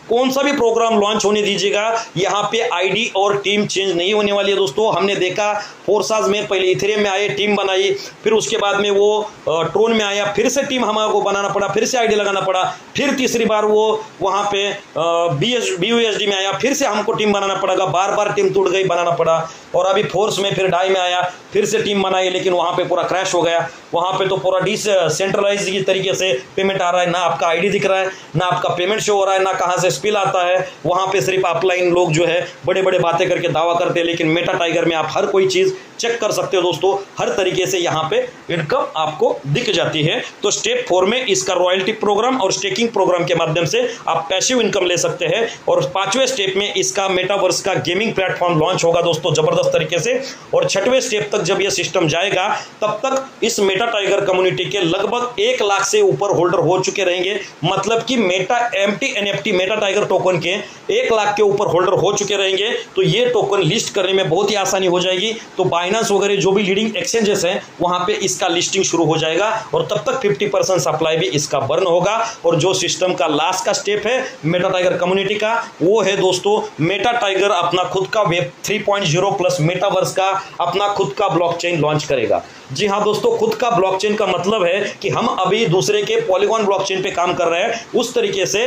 कौन सा भी प्रोग्राम लॉन्च होने दीजिएगा, यहाँ पे आईडी और टीम चेंज नहीं होने वाली है दोस्तों। हमने देखा फोर्साज में पहले इथेरियम में आए, टीम बनाई, फिर उसके बाद में वो ट्रोन में आया, फिर से टीम हमको बनाना पड़ा, फिर से आईडी लगाना पड़ा, फिर तीसरी बार वो वहाँ पे BUSD में आया, फिर से हमको टीम बनाना पड़ेगा, बार बार टीम टूट गई, बनाना पड़ा। और अभी फोर्स में फिर डाई में आया, फिर से टीम बनाई, लेकिन वहाँ पे पूरा क्रैश हो गया। वहाँ पे तो पूरा डिसेंट्रलाइज की तरीके से पेमेंट आ रहा है, ना आपका आईडी दिख रहा है, ना आपका पेमेंट शो हो रहा है, ना कहाँ से स्पिल आता है। वहाँ पे सिर्फ ऑफलाइन लोग जो है बड़े बड़े बातें करके दावा करते हैं, लेकिन मेटा टाइगर में आप हर कोई चीज़ चेक कर सकते हो दोस्तों। हर तरीके से यहाँ पे इनकम आपको दिख जाती है। तो स्टेप 4 में इसका रॉयल्टी प्रोग्राम और स्टेकिंग प्रोग्राम के माध्यम से आप पैसिव इनकम ले सकते हैं। और 5वें स्टेप में इसका मेटावर्स का गेमिंग प्लेटफॉर्म लॉन्च होगा दोस्तों जबरदस्त तरीके से। और 6वें स्टेप तक जब यह सिस्टम जाएगा तब तक इस मेटा टाइगर कम्युनिटी के लगभग 1 लाख से ऊपर होल्डर हो चुके रहेंगे। मतलब कि Meta MTNFT Meta tiger token के 1 लाख के ऊपर होल्डर हो चुके रहेंगे। तो ये टोकन लिस्ट करने में बहुत ही आसानी हो जाएगी। तो बाइनेंस वगैरह जो भी लीडिंग एक्सचेंजेस हैं वहां पे इसका लिस्टिंग शुरू हो जाएगा और तब तक 50% सप्लाई भी इसका बर्न होगा। और जो सिस्टम का लास्ट का स्टेप है मेटा टाइगर कम्युनिटी का, वो है दोस्तों मेटा टाइगर अपना खुद का वेब 3.0 प्लस मेटावर्स का अपना खुद का ब्लॉकचेन लॉन्च करेगा। जी हाँ दोस्तों, खुद का ब्लॉकचेन का मतलब है कि हम अभी दूसरे के पॉलीगॉन ब्लॉकचेन पे काम कर रहे हैं, उस तरीके से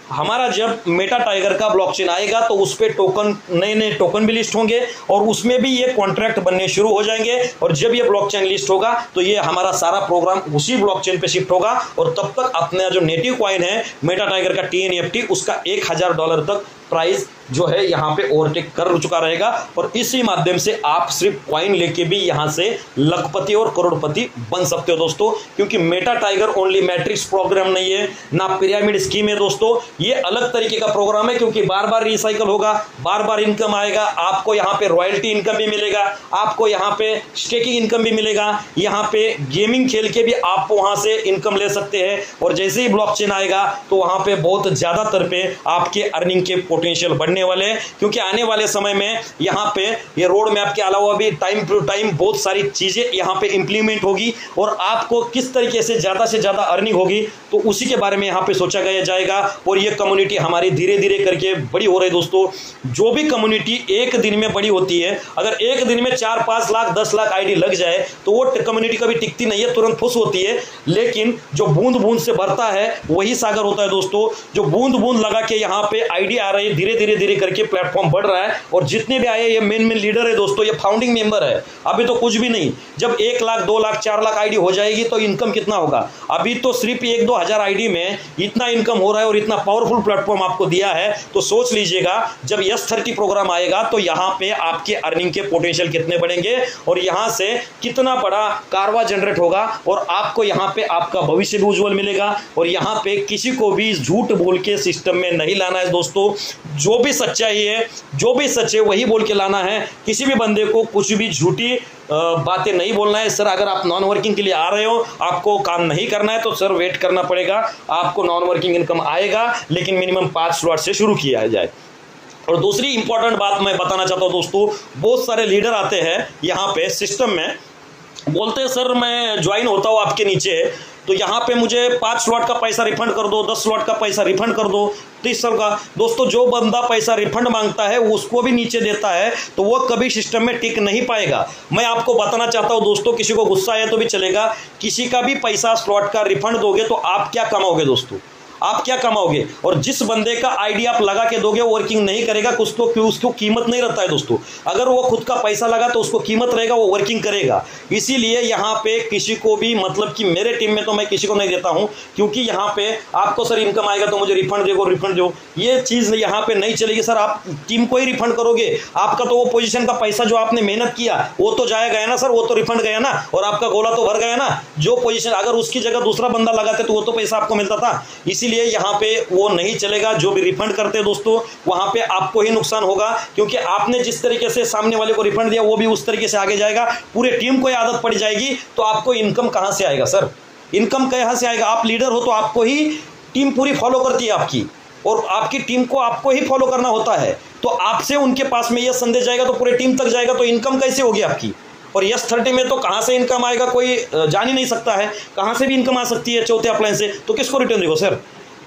हमारा जब मेटा टाइगर का ब्लॉकचेन आएगा तो उस पे टोकन, नए नए टोकन भी लिस्ट होंगे और उसमें भी ये कॉन्ट्रैक्ट बनने शुरू हो जाएंगे। और जब ये ब्लॉकचेन लिस्ट होगा तो ये हमारा सारा प्रोग्राम उसी ब्लॉकचेन पे शिफ्ट होगा और तब तक अपना जो नेटिव कॉइन है मेटा टाइगर का TNFT उसका $1000 तक प्राइस जो है यहाँ पे ओवरटेक कर चुका रहेगा और इसी माध्यम से आप सिर्फ कॉइन लेके भी यहाँ से लखपति और करोड़पति बन सकते हो दोस्तों। क्योंकि Meta Tiger only matrix program नहीं है, ना पिरामिड स्कीम है दोस्तों, ये अलग तरीके का प्रोग्राम है। क्योंकि बार बार रिसाइकल होगा, बार बार इनकम आएगा, आपको यहाँ पे रॉयल्टी इनकम भी मिलेगा, आपको यहाँ पे स्टेकिंग इनकम भी मिलेगा, यहाँ पे गेमिंग खेल के भी आप वहाँ से इनकम ले सकते हैं। और जैसे ही ब्लॉकचेन आएगा तो वहाँ पे बहुत ज़्यादातर पे आपके अर्निंग के पोटेंशियल बढ़ने वाले हैं। क्योंकि आने वाले समय में यहाँ पे ये रोड मैप के अलावा भी टाइम टू टाइम बहुत सारी चीज़ें यहाँ पे इंप्लीमेंट होगी और आपको किस तरीके से ज़्यादा अर्निंग होगी तो उसी के बारे में यहाँ पे सोचा गया जाएगा। और ये कम्युनिटी हमारी धीरे धीरे करके बड़ी हो रही है दोस्तों। जो भी कम्युनिटी एक दिन में बड़ी होती है, अगर एक दिन में 4-5 लाख 10 लाख आईडी लग जाए तो वो कम्युनिटी कभी टिकती नहीं है, तुरंत फुस होती है। लेकिन जो बूंद बूंद से भरता है वही सागर होता है दोस्तों। जो बूंद बूंद लगा के यहाँ पे आईडी आ रही है, धीरे धीरे करके प्लेटफॉर्म बढ़ रहा है। और जितने भी आए ये मेन लीडर है दोस्तों, ये फाउंडिंग मेंबर है, अभी तो कुछ भी नहीं। जब 1 लाख 2 लाख 4 लाख आईडी हो जाएगी तो इनकम कितना होगा। अभी तो सिर्फ 1-2 हज़ार आईडी में इतना इनकम हो रहा है और इतना पावरफुल प्लेटफॉर्म आपको दिया है। तो सोच लीजिएगा जब S30 प्रोग्राम आएगा तो यहाँ पे आपके अर्निंग के पोटेंशियल कितने बढ़ेंगे और यहाँ से कितना बड़ा कारवा जनरेट होगा। और आपको यहाँ पे आपका भविष्य भी उज्जवल मिलेगा। और यहाँ पे किसी को भी झूठ बोल के सिस्टम में नहीं लाना है दोस्तों। जो भी सच्चाई है, जो भी सच है वही बोल के लाना है। किसी भी बंदे को कुछ भी झूठी बातें नहीं बोलना है। सर अगर आप नॉन वर्किंग के लिए आ रहे हो, आपको काम नहीं करना है तो सर वेट करना पड़ेगा, आपको नॉन वर्किंग इनकम आएगा, लेकिन मिनिमम 5 स्लॉट से शुरू किया जाए। और दूसरी इंपॉर्टेंट बात मैं बताना चाहता हूँ दोस्तों, बहुत सारे लीडर आते हैं यहाँ पे सिस्टम में, बोलते हैं सर मैं ज्वाइन होता हूँ आपके नीचे तो यहाँ पे मुझे 5 स्लॉट का पैसा रिफंड कर दो, 10 स्लॉट का पैसा रिफंड कर दो, 30 साल का। दोस्तों जो बंदा पैसा रिफंड मांगता है उसको भी नीचे देता है तो वो कभी सिस्टम में टिक नहीं पाएगा। मैं आपको बताना चाहता हूँ दोस्तों, किसी को गुस्सा आए तो भी चलेगा, किसी का भी पैसा स्लॉट का रिफंड दोगे तो आप क्या कमाओगे दोस्तों, आप क्या कमाओगे। और जिस बंदे का आईडी आप लगा के दोगे वो वर्किंग नहीं करेगा, कुछ तो क्यों, उसको कीमत नहीं रहता है दोस्तों। अगर वो खुद का पैसा लगा तो उसको कीमत रहेगा, वो वर्किंग करेगा। इसीलिए यहाँ पे किसी को भी, मतलब कि मेरे टीम में तो मैं किसी को नहीं देता हूँ, क्योंकि यहाँ पे आपको सर इनकम आएगा तो मुझे रिफंड दो, रिफंड दो, ये चीज़ यहाँ पे नहीं चलेगी सर। आप टीम को ही रिफंड करोगे, आपका तो वो पोजीशन का पैसा जो आपने मेहनत किया वो तो जाया गया ना सर, वो तो रिफंड गया ना, और आपका गोला तो भर गया ना। जो पोजीशन अगर उसकी जगह दूसरा बंदा लगाते तो वो तो पैसा आपको मिलता था। इसीलिए यहाँ पे वो नहीं चलेगा। जो भी रिफंड करते हैं दोस्तों वहां पे आपको ही नुकसान होगा, क्योंकि आपने जिस तरीके से सामने वाले को रिफंड दिया वो भी उस तरीके से आगे जाएगा, पूरे टीम को आदत पड़ जाएगी। तो आपको इनकम कहां से आएगा सर, इनकम कहां से आएगा। आप लीडर हो तो आपको ही टीम पूरी फॉलो करती है आपकी, और आपकी टीम को आपको ही फॉलो करना होता है। तो आपसे उनके पास में यह संदेश जाएगा तो पूरे टीम तक जाएगा, तो इनकम कैसे होगी आपकी। और S30 में तो कहाँ से इनकम आएगा कोई जान ही नहीं सकता है, कहाँ से भी इनकम आ सकती है चौथे अप्लायंस से, तो किसको रिटर्न देगा सर।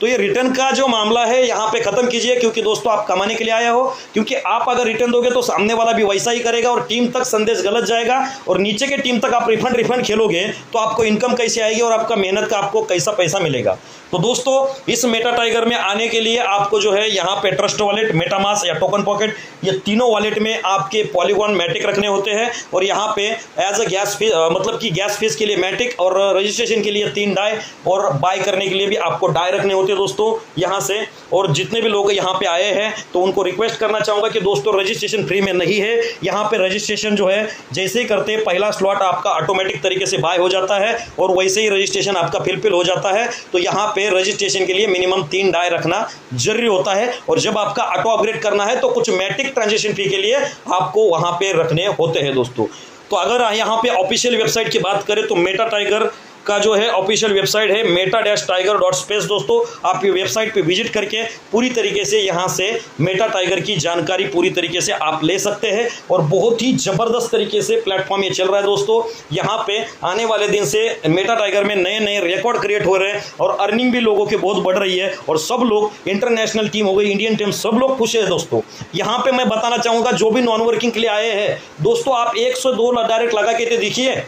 तो ये रिटर्न का जो मामला है यहाँ पे खत्म कीजिए, क्योंकि दोस्तों आप कमाने के लिए आए हो। क्योंकि आप अगर रिटर्न दोगे तो सामने वाला भी वैसा ही करेगा और टीम तक संदेश गलत जाएगा, और नीचे के टीम तक आप रिफंड खेलोगे तो आपको इनकम कैसे आएगी और आपका मेहनत का आपको कैसा पैसा मिलेगा। तो दोस्तों इस मेटा टाइगर में आने के लिए आपको जो है यहाँ पे ट्रस्ट वॉलेट, मेटामास्क या टोकन पॉकेट, ये तीनों वॉलेट में आपके पॉलीगॉन मैटिक रखने होते हैं। और यहाँ पे एज अ गैस फीस, मतलब कि गैस फीस के लिए मैटिक, और रजिस्ट्रेशन के लिए 3 डाई, और बाय करने के लिए भी आपको डाई रखने होते हैं दोस्तों यहाँ से। और जितने भी लोग यहाँ पे आए हैं तो उनको रिक्वेस्ट करना चाहूँगा कि दोस्तों रजिस्ट्रेशन फ्री में नहीं है। यहाँ पे रजिस्ट्रेशन जो है जैसे ही करते हैं पहला स्लॉट आपका ऑटोमेटिक तरीके से बाय हो जाता है, और वैसे ही रजिस्ट्रेशन आपका फिल हो जाता है। तो यहाँ पे रजिस्ट्रेशन के लिए मिनिमम 3 डाई रखना जरूरी होता है। और जब आपका ऑटो अपग्रेड करना है तो कुछ मैटिक ट्रांजेक्शन फी के लिए आपको वहाँ पे रखने होते हैं दोस्तों। तो अगर यहाँ पे ऑफिशियल वेबसाइट की बात करें तो मेटा टाइगर का जो है ऑफिशियल वेबसाइट है meta-tiger.space। दोस्तों आप ये वेबसाइट पे विजिट करके पूरी तरीके से यहाँ से मेटा टाइगर की जानकारी पूरी तरीके से आप ले सकते हैं। और बहुत ही ज़बरदस्त तरीके से प्लेटफॉर्म ये चल रहा है दोस्तों। यहाँ पे आने वाले दिन से मेटा टाइगर में नए नए रिकॉर्ड क्रिएट हो रहे हैं, और अर्निंग भी लोगों की बहुत बढ़ रही है, और सब लोग इंटरनेशनल टीम हो गई, इंडियन टीम, सब लोग खुश है दोस्तों। यहाँ पे मैं बताना चाहूँगा जो भी नॉन वर्किंग के लिए आए हैं दोस्तों, आप 102 डायरेक्ट लगा के देखिए,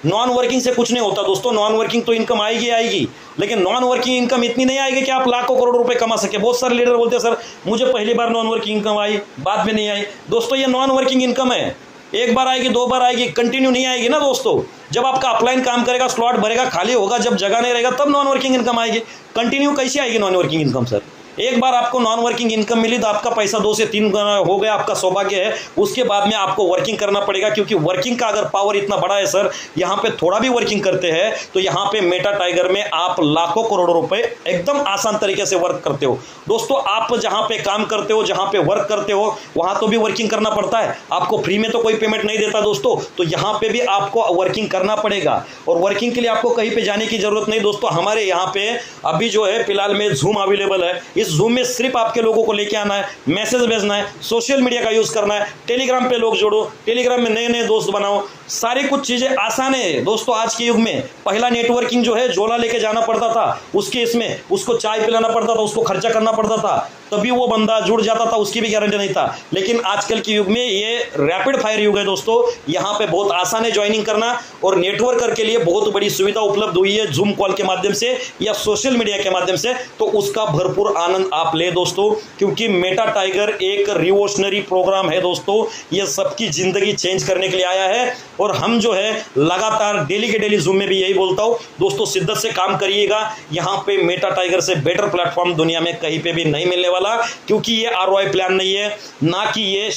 नॉन वर्किंग से कुछ नहीं होता दोस्तों। नॉन वर्किंग तो इनकम आएगी, लेकिन नॉन वर्किंग इनकम इतनी नहीं आएगी कि आप लाखों करोड़ रुपए कमा सके। बहुत सारे लीडर बोलते हैं सर मुझे पहली बार नॉन वर्किंग इनकम आई, बाद में नहीं आई। दोस्तों ये नॉन वर्किंग इनकम है, एक बार आएगी, 2 बार आएगी, कंटिन्यू नहीं आएगी ना दोस्तों। जब आपका अपलाइन काम करेगा, स्लॉट भरेगा, खाली होगा, जब जगह नहीं रहेगा तब नॉन वर्किंग इनकम आएगी। कंटिन्यू कैसे आएगी नॉन वर्किंग इनकम सर। एक बार आपको नॉन वर्किंग इनकम मिली तो आपका पैसा 2 से 3 गुना हो गया, आपका सौभाग्य है। उसके बाद में आपको वर्किंग करना पड़ेगा, क्योंकि वर्किंग का अगर पावर इतना बड़ा है सर, यहाँ पे थोड़ा भी वर्किंग करते हैं तो यहाँ पे मेटा टाइगर में आप लाखों करोड़ों रुपए एकदम आसान तरीके से वर्क करते हो। दोस्तों आप जहाँ पे काम करते हो, जहाँ पे वर्क करते हो, वहां तो भी वर्किंग करना पड़ता है, आपको फ्री में तो कोई पेमेंट नहीं देता दोस्तों। तो यहाँ पे भी आपको वर्किंग करना पड़ेगा, और वर्किंग के लिए आपको कहीं पे जाने की जरूरत नहीं दोस्तों। हमारे यहाँ पे अभी जो है फिलहाल में जूम अवेलेबल है। इस जूम में सिर्फ आपके लोगों को लेके आना है, मैसेज भेजना है, सोशल मीडिया का यूज करना है, टेलीग्राम पे लोग जोड़ो, टेलीग्राम में नए नए दोस्त बनाओ, सारी कुछ चीजें आसान है दोस्तों आज के युग में। पहला नेटवर्किंग जो है झोला लेके जाना पड़ता था, उसके इसमें उसको चाय पिलाना पड़ता था, उसको खर्चा करना पड़ता था, तभी वो बंदा जुड़ जाता था, उसकी भी गारंटी नहीं था। लेकिन आजकल के युग में ये रैपिड फायर युग है दोस्तों। यहाँ पे बहुत आसान है ज्वाइनिंग करना, और नेटवर्कर के लिए बहुत बड़ी सुविधा उपलब्ध हुई है जूम कॉल के माध्यम से या सोशल मीडिया के माध्यम से। तो उसका भरपूर आनंद आप ले दोस्तों, क्योंकि मेटा टाइगर एक रिवोल्यूशनरी प्रोग्राम है दोस्तों। ये सबकी जिंदगी चेंज करने के लिए आया है, और हम जो है लगातार डेली के डेली जूम में भी यही बोलता हूं दोस्तों, शिद्दत से काम करिएगा। यहाँ पे मेटा टाइगर से बेटर प्लेटफॉर्म दुनिया में कहीं पे भी नहीं मिलने वाला, क्योंकि ये ROI प्लान नहीं है, ना कि ये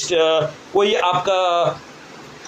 कोई आपका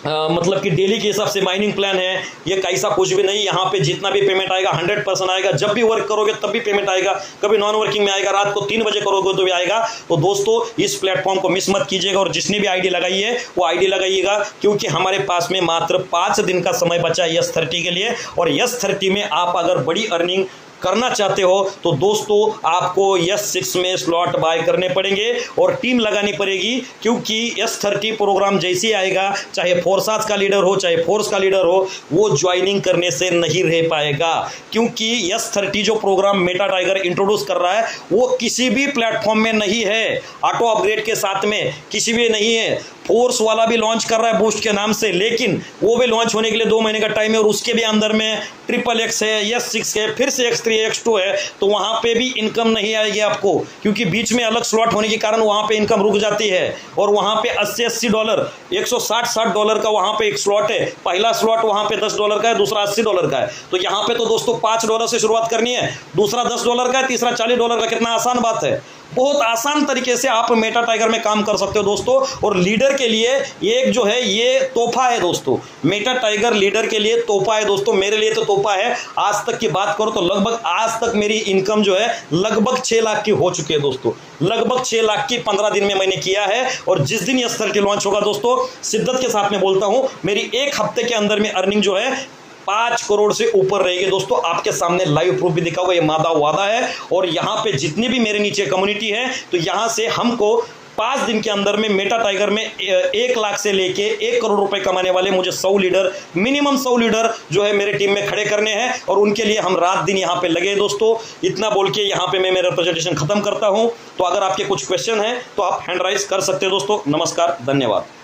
मतलब कि डेली के हिसाब से माइनिंग प्लान है। ये कैसा कुछ भी नहीं। यहाँ पे जितना भी पेमेंट आएगा 100% आएगा। जब भी वर्क करोगे तब भी पेमेंट आएगा, कभी नॉन वर्किंग में आएगा, रात को 3 बजे करोगे तो भी आएगा। तो दोस्तों इस प्लेटफॉर्म को मिस मत कीजिएगा, और जिसने भी आईडी लगाई है वो आईडी लगाइएगा, क्योंकि हमारे पास में मात्र 5 दिन का समय बचा है S30 के लिए। और S30 में आप अगर बड़ी अर्निंग करना चाहते हो तो दोस्तों आपको S6 में स्लॉट बाय करने पड़ेंगे और टीम लगानी पड़ेगी, क्योंकि S30 प्रोग्राम जैसे आएगा, चाहे फोर्साज का लीडर हो चाहे फोर्स का लीडर हो, वो ज्वाइनिंग करने से नहीं रह पाएगा। क्योंकि S30 जो प्रोग्राम मेटा टाइगर इंट्रोड्यूस कर रहा है वो किसी भी प्लेटफॉर्म में नहीं है, ऑटो अपग्रेड के साथ में किसी भी नहीं है। फोर्स वाला भी लॉन्च कर रहा है बूस्ट के नाम से, लेकिन वो भी लॉन्च होने के लिए 2 महीने का टाइम है, और उसके भी अंदर में XXX है, S6 है, फिर से X3 X2 है। तो वहां पे भी इनकम नहीं आएगी आपको, क्योंकि बीच में अलग स्लॉट होने के कारण वहां पे इनकम रुक जाती है। और वहां पे $80 $160 का वहां पे एक स्लॉट है। पहला स्लॉट वहां पे $10 का है, दूसरा $80 का है। तो यहाँ पे तो दोस्तों $5 से शुरुआत करनी है, दूसरा $10 का है, तीसरा $40 का। कितना आसान बात है, बहुत आसान तरीके से आप मेटा टाइगर में काम कर सकते हो दोस्तों। और लीडर के लिए एक जो है ये तोहफा है दोस्तों, मेटा टाइगर लीडर के लिए तोहफा है दोस्तों, मेरे लिए तो तोहफा है। आज तक की बात करो तो लगभग आज तक मेरी इनकम जो है लगभग 6 लाख की हो चुकी है दोस्तों, लगभग 6 लाख की 15 दिन में मैंने किया है। और जिस दिन S30 लॉन्च होगा दोस्तों, शिद्दत के साथ में बोलता हूं, मेरी 1 हफ्ते के अंदर में अर्निंग जो है 5 करोड़ से ऊपर रहेगी दोस्तों। आपके सामने लाइव प्रूफ भी दिखा हुआ, ये मादा वादा है। और यहाँ पे जितनी भी मेरे नीचे कम्युनिटी है, तो यहाँ से हमको 5 दिन के अंदर में मेटा टाइगर में 1 लाख से लेके 1 करोड़ रुपए कमाने वाले मुझे 100 लीडर, मिनिमम 100 लीडर जो है मेरे टीम में खड़े करने हैं, और उनके लिए हम रात दिन यहाँ पे लगे दोस्तों। इतना बोल के यहाँ पे मैं मेरा प्रेजेंटेशन खत्म करता हूँ। तो अगर आपके कुछ क्वेश्चन है तो आप हैंड राइज कर सकते हैं दोस्तों। नमस्कार, धन्यवाद।